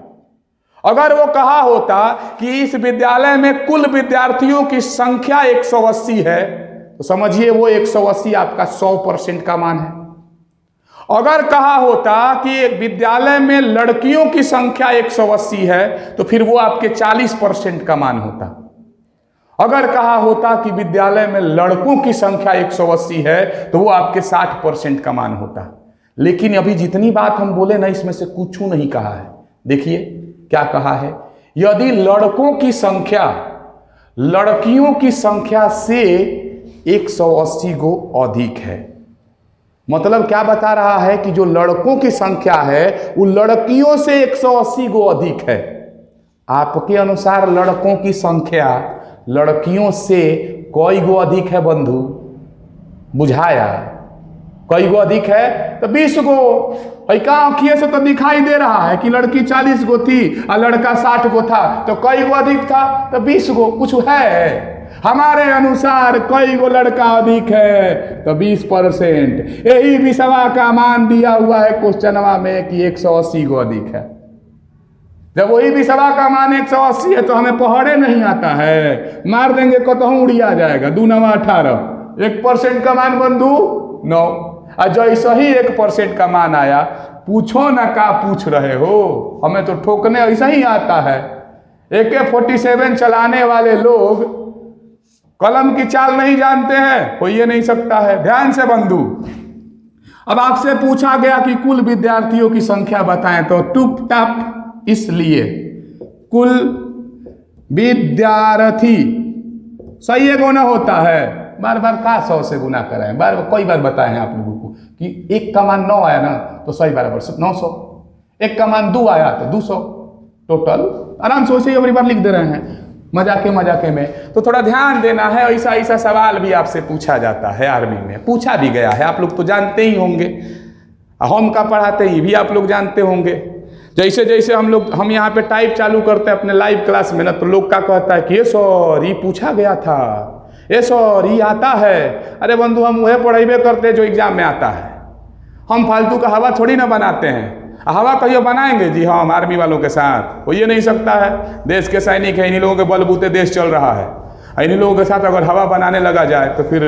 S1: अगर वो कहा होता कि इस विद्यालय में कुल विद्यार्थियों की संख्या 180 है, तो समझिए वो 180 आपका 100% का मान है। अगर कहा होता कि एक विद्यालय में लड़कियों की संख्या 180 है तो फिर वो आपके 40% का मान होता। अगर कहा होता कि विद्यालय में लड़कों की संख्या 180 है तो वो आपके 60% का मान होता। लेकिन अभी जितनी बात हम बोले ना, इसमें से कुछ नहीं कहा है। देखिए क्या कहा है, यदि लड़कों की संख्या लड़कियों की संख्या से 180 गो अधिक है, मतलब क्या बता रहा है कि जो लड़कों की संख्या है वो लड़कियों से 180 गो अधिक है। आपके अनुसार लड़कों की संख्या लड़कियों से कई गो अधिक है बंधु? बुझाया? कई गो अधिक है? तो 20 गो। का आंखिए से तो दिखाई दे रहा है कि लड़की 40 गो थी और लड़का 60 गो था, तो कई गो अधिक था? तो 20 गो। कुछ है? हमारे अनुसार कई गो लड़का अधिक है तो 20%। यही विषवा का मान दिया हुआ है क्वेश्चनवा में कि 180 गो अधिक है। जब वही विषवा का मान 180 है तो हमें पहाड़े नहीं आता है, मार देंगे कतहूं उड़िया जाएगा। 2 9 18, 1% का मान बंधु 9। और जैसा ही 1% का मान आया, पूछो ना का पूछ रहे हो, हमें तो ठोकने ऐसा ही आता है। AK-47 चलाने वाले लोग कलम की चाल नहीं जानते हैं, कोई ये नहीं सकता है। ध्यान से बंधु, अब आपसे पूछा गया कि कुल विद्यार्थियों की संख्या बताएं, तो टुप टाप इसलिए कुल विद्यार्थी सही गुना होता है। बार बार का 100 से गुना कराएं, बार कई बार बताए हैं आप लोगों को कि 1 का मान 9 आया ना तो 100 बराबर 900, 1 का मान 2 आया तो 200, टोटल आराम से वैसे ही बार लिख दे रहे हैं मजाके में। तो थोड़ा ध्यान देना है, ऐसा सवाल भी आपसे पूछा जाता है, आर्मी में पूछा भी गया है, आप लोग तो जानते ही होंगे। हम का पढ़ाते ही भी आप लोग जानते होंगे। जैसे हम यहाँ पे टाइप चालू करते हैं अपने लाइव क्लास में ना, तो लोग क्या कहता है कि ये सर ये पूछा गया था, ये सर ये आता है। अरे बंधु, हम वह पढ़ाई करते जो एग्जाम में आता है। हम फालतू का हवा थोड़ी ना बनाते हैं। हवा कहियो बनाएंगे जी हम आर्मी वालों के साथ? हो ये नहीं सकता है। देश के सैनिक है, इन्हीं लोगों के बलबूते देश चल रहा है। इन्हीं लोगों के साथ अगर हवा बनाने लगा जाए तो फिर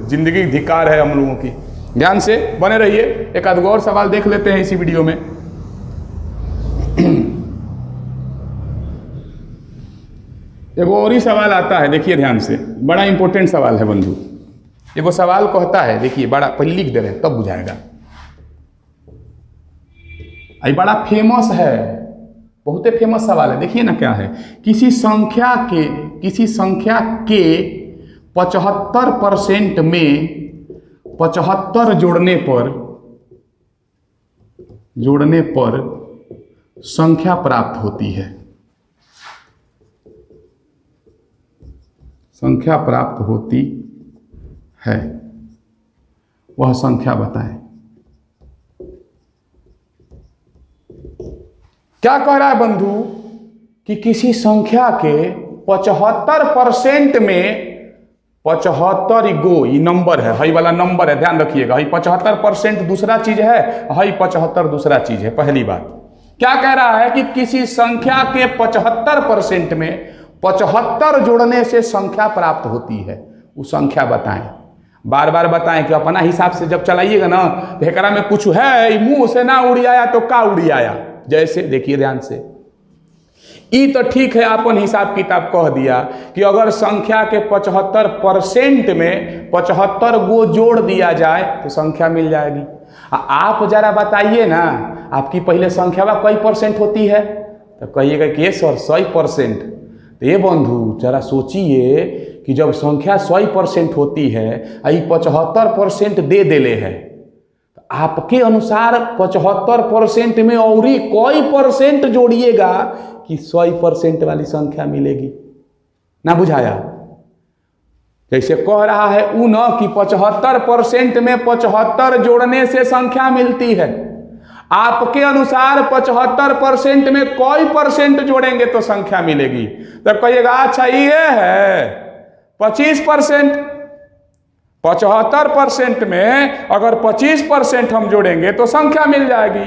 S1: जिंदगी धिक्कार है हम लोगों की। ध्यान से बने रहिए, एक आध और सवाल देख लेते हैं इसी वीडियो में। एक और ही सवाल आता है, देखिए ध्यान से, बड़ा इंपॉर्टेंट सवाल है बंधु। एगो सवाल कहता है, देखिए बड़ा पहले लिख दे रहे हैं तब बुझाएगा। ये बड़ा फेमस है, बहुत ही फेमस सवाल है। देखिए ना क्या है, किसी संख्या के 75% में 75 जोड़ने पर संख्या प्राप्त होती है। संख्या प्राप्त होती है, वह संख्या बताएं। क्या कह रहा है बंधु कि किसी संख्या के 75% में 75 गो ये नंबर है, हई वाला नंबर है, ध्यान रखिएगा। हई 75% दूसरा चीज है, हई 75 दूसरा चीज है। पहली बात क्या कह रहा है कि किसी संख्या के 75% में 75 जोड़ने से संख्या प्राप्त होती है, वो संख्या बताएं। बार बार बताएं कि अपना हिसाब से जब चलाइएगा ना तो एकरा में कुछ है, मुंह से ना उड़ी आया तो का उड़ी आया। जैसे देखिए ध्यान से, ई तो ठीक है, अपन हिसाब किताब कह दिया कि अगर संख्या के 75% में 75 गो जोड़ दिया जाए तो संख्या मिल जाएगी। आप जरा बताइए ना, आपकी पहले संख्या कई परसेंट होती है? तो कहिएगा कि सर 100%। तो ये बंधु जरा सोचिए कि जब संख्या 100% होती है, आई 75% दे देले है, तो आपके अनुसार 75% में और कई परसेंट जोड़िएगा कि 100% वाली संख्या मिलेगी? ना बुझाया? जैसे कह रहा है ऊ न कि 75% में 75 जोड़ने से संख्या मिलती है। आपके अनुसार 75% में कई परसेंट जोड़ेंगे तो संख्या मिलेगी? तो कहिएगा अच्छा ये है 25%। 75% में अगर 25% हम जोड़ेंगे तो संख्या मिल जाएगी।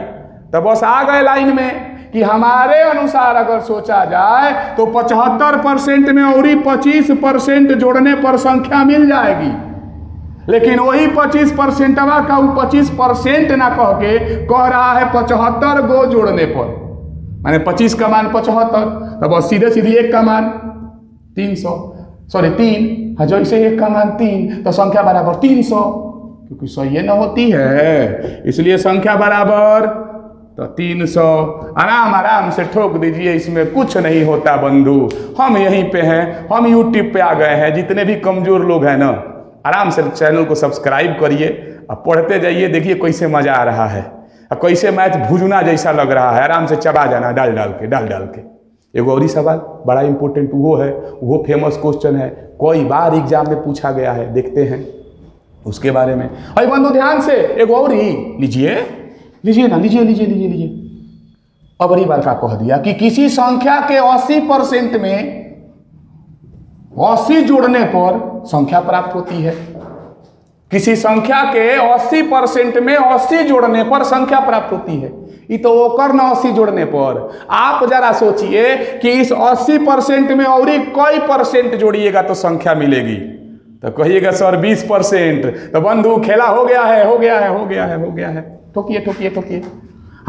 S1: तो बस आ गए लाइन में कि हमारे अनुसार अगर सोचा जाए तो 75% में और 25% जोड़ने पर संख्या मिल जाएगी। लेकिन वही 25% का वो 25% ना कह के कह रहा है 75 गो जोड़ने पर, माने 25 का मान 75, तब सीधे सीधे 1 का मान 300, सॉरी 3, जैसे 1 का मान 3 तो संख्या बराबर 300, क्योंकि सही ना होती है, इसलिए संख्या बराबर तो 300। आराम आराम से ठोक दीजिए, इसमें कुछ नहीं होता बंधु। हम यहीं पे हैं, हम यूट्यूब पे आ गए हैं। जितने भी कमजोर लोग हैं ना, आराम से चैनल को सब्सक्राइब करिए और पढ़ते जाइए, देखिए कैसे मजा आ रहा है और कैसे मैथ भुजना जैसा लग रहा है। आराम से चबा जाना डाल डाल के। एगो और ही सवाल बड़ा इंपॉर्टेंट वो है, वो फेमस क्वेश्चन है, कई बार एग्जाम में पूछा गया है, देखते हैं उसके बारे में। अरे बंधु ध्यान से एगो और ही लीजिए ना, लीजिए। अब बड़ी बार का कह दिया कि किसी संख्या के 80% में 80 जोड़ने पर संख्या प्राप्त होती है। किसी संख्या के 80% में 80 जोड़ने पर संख्या प्राप्त होती है। ये तो वो करना 80 जोड़ने पर। आप जरा सोचिए कि इस 80% में और कई परसेंट जोड़िएगा तो संख्या मिलेगी, तो कहिएगा सर 20%। तो बंधु खेला हो गया है। ठोकिए।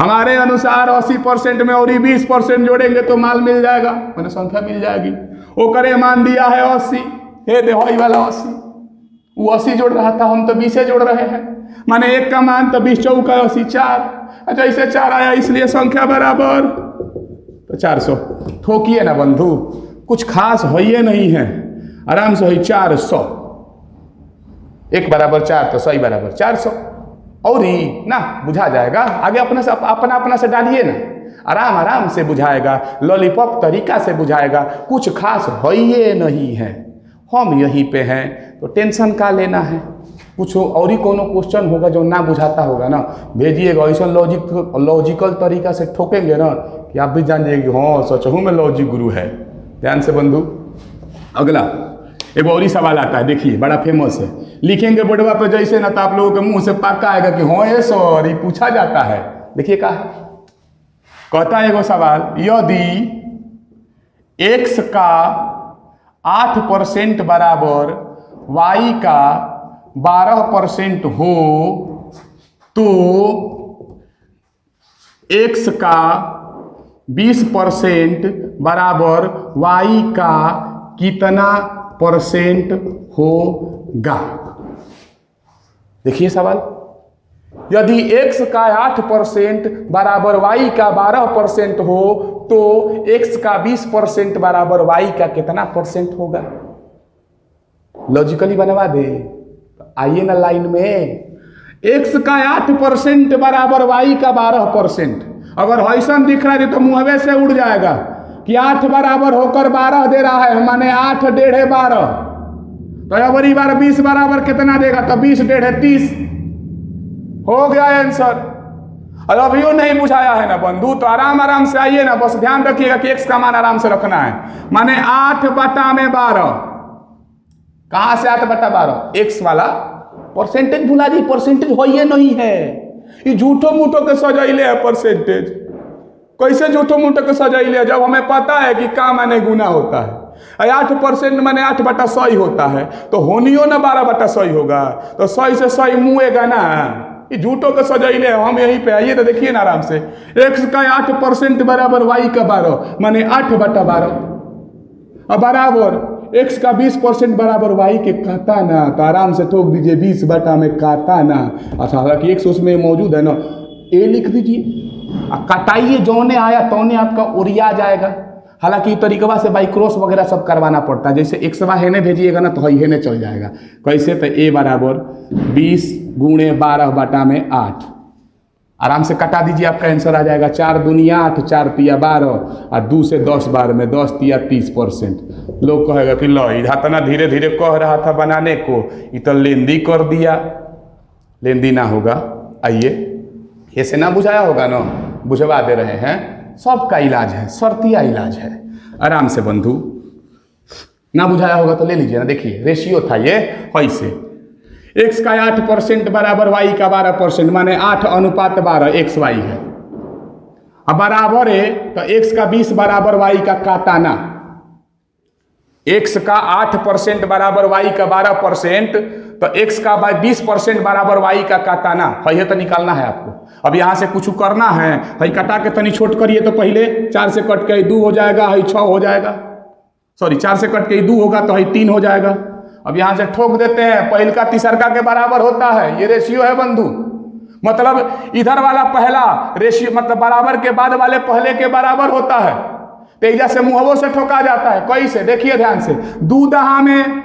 S1: हमारे अनुसार 80% में और 20% जोड़ेंगे तो माल मिल जाएगा, मैंने संख्या मिल जाएगी। वो करे मान दिया है 80, हे देहाई वाला 80, वो 80 जोड़ रहा था, हम तो 20 जोड़ रहे हैं, माने 1 का मान तो 20 चौका 80 4। अच्छा इसे 4 आया, इसलिए संख्या बराबर तो 400। ठोकिए ना बंधु, कुछ खास हो ये नहीं है, आराम से हो 400। 1 बराबर 4 तो 100 बराबर 400 और ही ना बुझा जाएगा। आगे अपना से डालिए ना, आराम से बुझाएगा, लॉलीपॉप तरीका से बुझाएगा। कुछ खास है ये नहीं है, हम यहीं पे हैं तो टेंशन का लेना है। कुछ और ही कोनो क्वेश्चन होगा जो ना बुझाता होगा ना, भेजिएगा। ऐसा लॉजिकल तरीका से ठोकेंगे ना कि आप भी जान जाइएगा हाँ सच हूँ मैं लॉजिक गुरु है। ध्यान से बंधु, अगला एक और ही सवाल आता है, देखिए बड़ा फेमस है। लिखेंगे बोर्डवा पे जैसे ना तो आप लोगों के मुंह से पक्का आएगा कि हाँ ये सर ये पूछा जाता है। देखिए क्या कहता है एगो सवाल, यदि x का 8% बराबर y का 12% हो तो x का 20% बराबर y का कितना % होगा। देखिए सवाल, यदि x का 8% बराबर y का 12% हो तो x का 20% बराबर y का कितना % होगा। लॉजिकली बनवा दे, आइए ना लाइन में। x का 8% बराबर y का 12%, अगर ऐसा दिख रहा है तो मुंहवे से उड़ जाएगा कि 8 बराबर होकर 12 दे रहा है, माने 8 डेढ़े 12, तो अबरी बार 20 बराबर कितना देगा, तो 20 डेढ़े 30 हो गया आंसर। और अभी नहीं बुझाया है ना बंधु तो आराम से आइए ना, बस ध्यान रखिएगा कि x का मान आराम से रखना है, माने 8/12। कहां से 8/12? x वाला परसेंटेज भुला दी, परसेंटेज हो ये नहीं है, ये झूठो मूठो के सजाइले है परसेंटेज। कैसे झूठो मूठो के सजाइले, जब हमें पता है कि का माने गुना होता है। 8% माने 8/100 होता है, तो होनियो ना 12/100 होगा, तो 100 से 100 मुएगा ना। ये झूठों के सजाइले हम यहीं पे आइए तो देखिए ना आराम से। x का 8% बराबर y का 12 माने 8/12 और बराबर x का 20% बराबर y के काटा ना, तो आराम से ठोक दीजिए 20 बटा में काटा ना। अच्छा हालांकि x उसमें मौजूद है ना, a लिख दीजिए, कटाइए जौने आया तौने आपका उड़िया जाएगा। हालांकि तरीका से बाई क्रॉस वगैरह सब करवाना पड़ता है, जैसे x हेने भेजिएगा ना तो हेने चल जाएगा। कैसे, तो a बराबर 20 गुणे 12/8, आराम से कटा दीजिए, आपका आंसर आ जाएगा 4 दूनिया 8, 4 तिया 12 और 2 से 10 बार में 10 तिया 30%। लोग कहेगा कि लो इतना धीरे धीरे कह रहा था बनाने को, ये तो लेंदी कर दिया। लेंदी ना होगा, आइए ऐसे ना बुझाया होगा ना, बुझवा दे रहे हैं। सबका इलाज है, शर्तिया इलाज है। आराम से बंधु, ना बुझाया होगा तो ले लीजिए ना। देखिए रेशियो था ये ऐसे, x का 8% बराबर y का 12%, माने 8/12 xy है। अब बराबर है तो x का 20 बराबर y का काटाना। x का 8% बराबर y का 12%, तो x का 20% बराबर y का काटाना है तो निकालना है आपको। अब यहाँ से कुछ करना है, भाई कटा के तनी छोट करिए तो पहले 4 से कट के 2 हो जाएगा, है 6 हो जाएगा, सॉरी 4 से कट के 2 होगा तो है 3 हो जाएगा। अब यहाँ से ठोक देते हैं, पहल का तीसरका के बराबर होता है, ये रेशियो है बंधु। मतलब इधर वाला पहला रेशियो मतलब बराबर के बाद वाले पहले के बराबर होता है। तेजा से मुहवों से ठोका जाता है, कैसे देखिए ध्यान से, 2 दहा में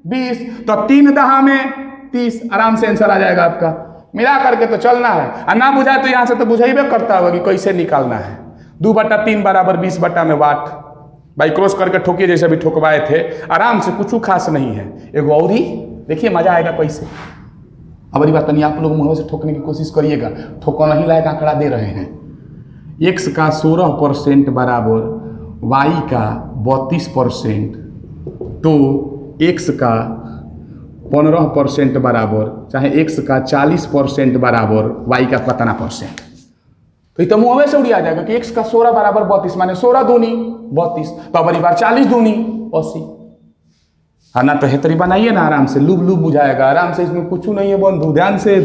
S1: 20 तो 3 दहा में 30, आराम से आंसर आ जाएगा आपका। मिला करके तो चलना है, और ना बुझाए तो यहाँ से तो बुझाइबे करता होगा कि कैसे निकालना है। 2/3 बराबर 20/8 भाई क्रॉस करके ठोकिए जैसे भी ठोकवाए थे, आराम से, कुछ खास नहीं है। एगो और ही देखिए मजा आएगा कैसे। अब अरे बात नहीं, आप लोग मुंह से ठोकने की कोशिश करिएगा, ठोका नहीं लायक आंकड़ा दे रहे हैं। x का 16% बराबर y का 32%, तो x का 15% बराबर, चाहे x का 40% बराबर y का कितना परसेंट, तो ये तो मुँह से उड़ी आ जाएगा कि x का 16 बराबर 32 माने 16 दूनी 32, तो अब बार 40 दूनी 80। हाँ ना, तो हेतरी बनाइए ना, आराम से लूब बुझाएगा, आराम से, इसमें कुछ नहीं है बंधु। ध्यान से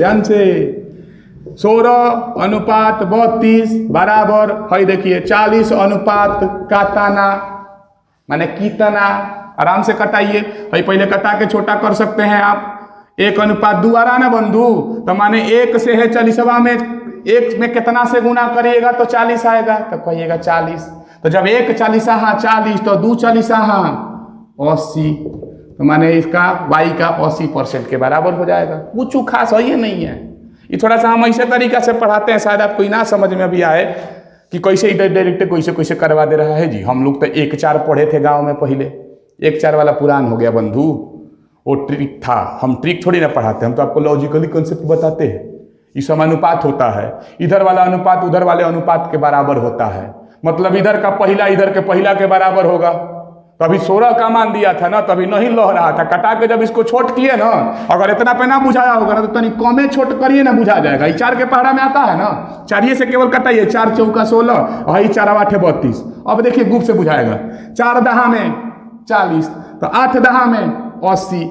S1: 16:32 बराबर है, देखिए 40 काटाना माने कितना, आराम से कटाइए। भाई पहले कटा के छोटा कर सकते हैं आप, 1:2 आ रहा ना बंधु, तो माने 1 से है 40वां में, 1 में कितना से गुना करिएगा तो 40 आएगा, तो कहिएगा 40। तो जब 1 40 40 तो 2 40 80, तो माने इसका y का 80% के बराबर हो जाएगा। कुछ खास है ये नहीं है, ये थोड़ा सा हम ऐसे तरीका से पढ़ाते हैं, शायद आपको ना समझ में भी आए कि कैसे डायरेक्ट कैसे करवा दे रहा है जी। हम लोग तो 1-4 पढ़े थे गांव में पहले, 1-4 वाला पुरान हो गया बंधु, वो ट्रिक था। हम ट्रिक थोड़ी ना पढ़ाते, हम तो आपको लॉजिकली कॉन्सेप्ट बताते हैं। ये समानुपात होता है, इधर वाला अनुपात उधर वाले अनुपात के बराबर होता है, मतलब इधर का पहला इधर के पहला के बराबर होगा। तो अभी 16 का मान दिया था ना, तो अभी नहीं लह रहा था, कटा के जब इसको छोट किए ना, अगर इतना पे ना बुझाया होगा ना, तो तनी कमे छोट करिए ना, बुझा जाएगा। ये 4 के पहाड़ा में आता है ना, 4 से केवल कटाइए, 4 चौका 16 और 4 8 32। अब देखिए गुप से बुझाएगा, 4 दहा में 40 तो 8 दहा में 80,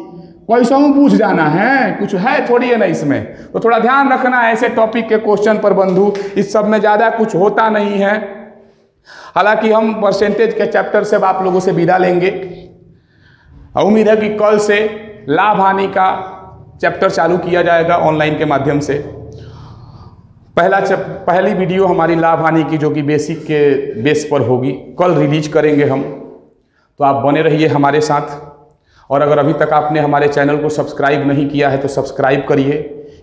S1: कैसा पूछ जाना है, कुछ है थोड़ी है ना इसमें। तो थोड़ा ध्यान रखना है ऐसे टॉपिक के क्वेश्चन पर बंधु, इस सब में ज़्यादा कुछ होता नहीं है। हालांकि हम परसेंटेज के चैप्टर से आप लोगों से विदा लेंगे। उम्मीद है कि कल से लाभ हानि का चैप्टर चालू किया जाएगा ऑनलाइन के माध्यम से। पहली वीडियो हमारी लाभ हानि की, जो कि बेसिक के बेस पर होगी, कल रिलीज करेंगे हम। तो आप बने रहिए हमारे साथ, और अगर अभी तक आपने हमारे चैनल को सब्सक्राइब नहीं किया है तो सब्सक्राइब करिए,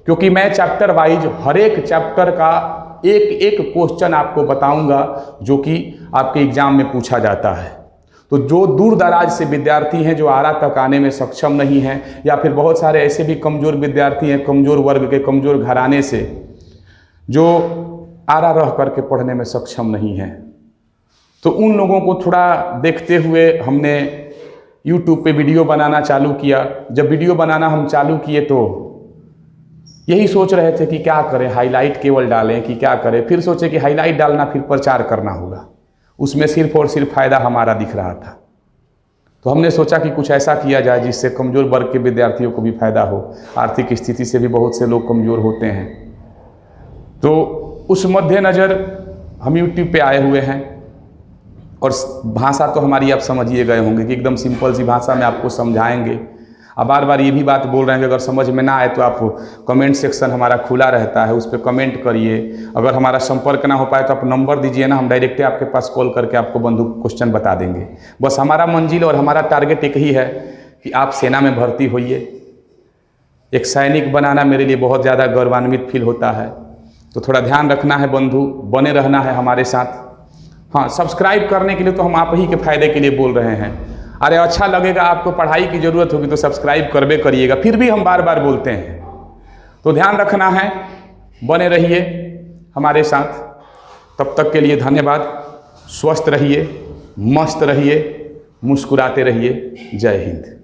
S1: क्योंकि मैं चैप्टर वाइज हर एक चैप्टर का एक क्वेश्चन आपको बताऊंगा जो कि आपके एग्जाम में पूछा जाता है। तो जो दूर दराज से विद्यार्थी हैं, जो आरा तक आने में सक्षम नहीं हैं, या फिर बहुत सारे ऐसे भी कमज़ोर विद्यार्थी हैं, कमज़ोर वर्ग के, कमज़ोर घराने से, जो आरा रह करके पढ़ने में सक्षम नहीं हैं, तो उन लोगों को थोड़ा देखते हुए हमने YouTube पे वीडियो बनाना चालू किया। जब वीडियो बनाना हम चालू किए तो यही सोच रहे थे कि क्या करें, हाईलाइट केवल डालें कि क्या करें। फिर सोचे कि हाईलाइट डालना फिर प्रचार करना होगा, उसमें सिर्फ और सिर्फ फ़ायदा हमारा दिख रहा था। तो हमने सोचा कि कुछ ऐसा किया जाए जिससे कमज़ोर वर्ग के विद्यार्थियों को भी फ़ायदा हो। आर्थिक स्थिति से भी बहुत से लोग कमज़ोर होते हैं। तो उस मद्देनज़र हम YouTube पे आए हुए हैं, और भाषा तो हमारी आप समझिए गए होंगे कि एकदम सिंपल सी भाषा में आपको समझाएंगे। अब बार बार ये भी बात बोल रहे हैं कि अगर समझ में ना आए तो आप कमेंट सेक्शन हमारा खुला रहता है, उस पर कमेंट करिए। अगर हमारा संपर्क ना हो पाए तो आप नंबर दीजिए ना, हम डायरेक्ट आपके पास कॉल करके आपको बंधु क्वेश्चन बता देंगे। बस हमारा मंजिल और हमारा टारगेट एक ही है कि आप सेना में भर्ती होइए। एक सैनिक बनाना मेरे लिए बहुत ज़्यादा गौरवान्वित फील होता है। तो थोड़ा ध्यान रखना है बंधु, बने रहना है हमारे साथ। हाँ, सब्सक्राइब करने के लिए तो हम आप ही के फायदे के लिए बोल रहे हैं। अरे अच्छा लगेगा, आपको पढ़ाई की ज़रूरत होगी तो सब्सक्राइब करबे करिएगा, फिर भी हम बार बार बोलते हैं। तो ध्यान रखना है, बने रहिए हमारे साथ। तब तक के लिए धन्यवाद। स्वस्थ रहिए, मस्त रहिए, मुस्कुराते रहिए। जय हिंद।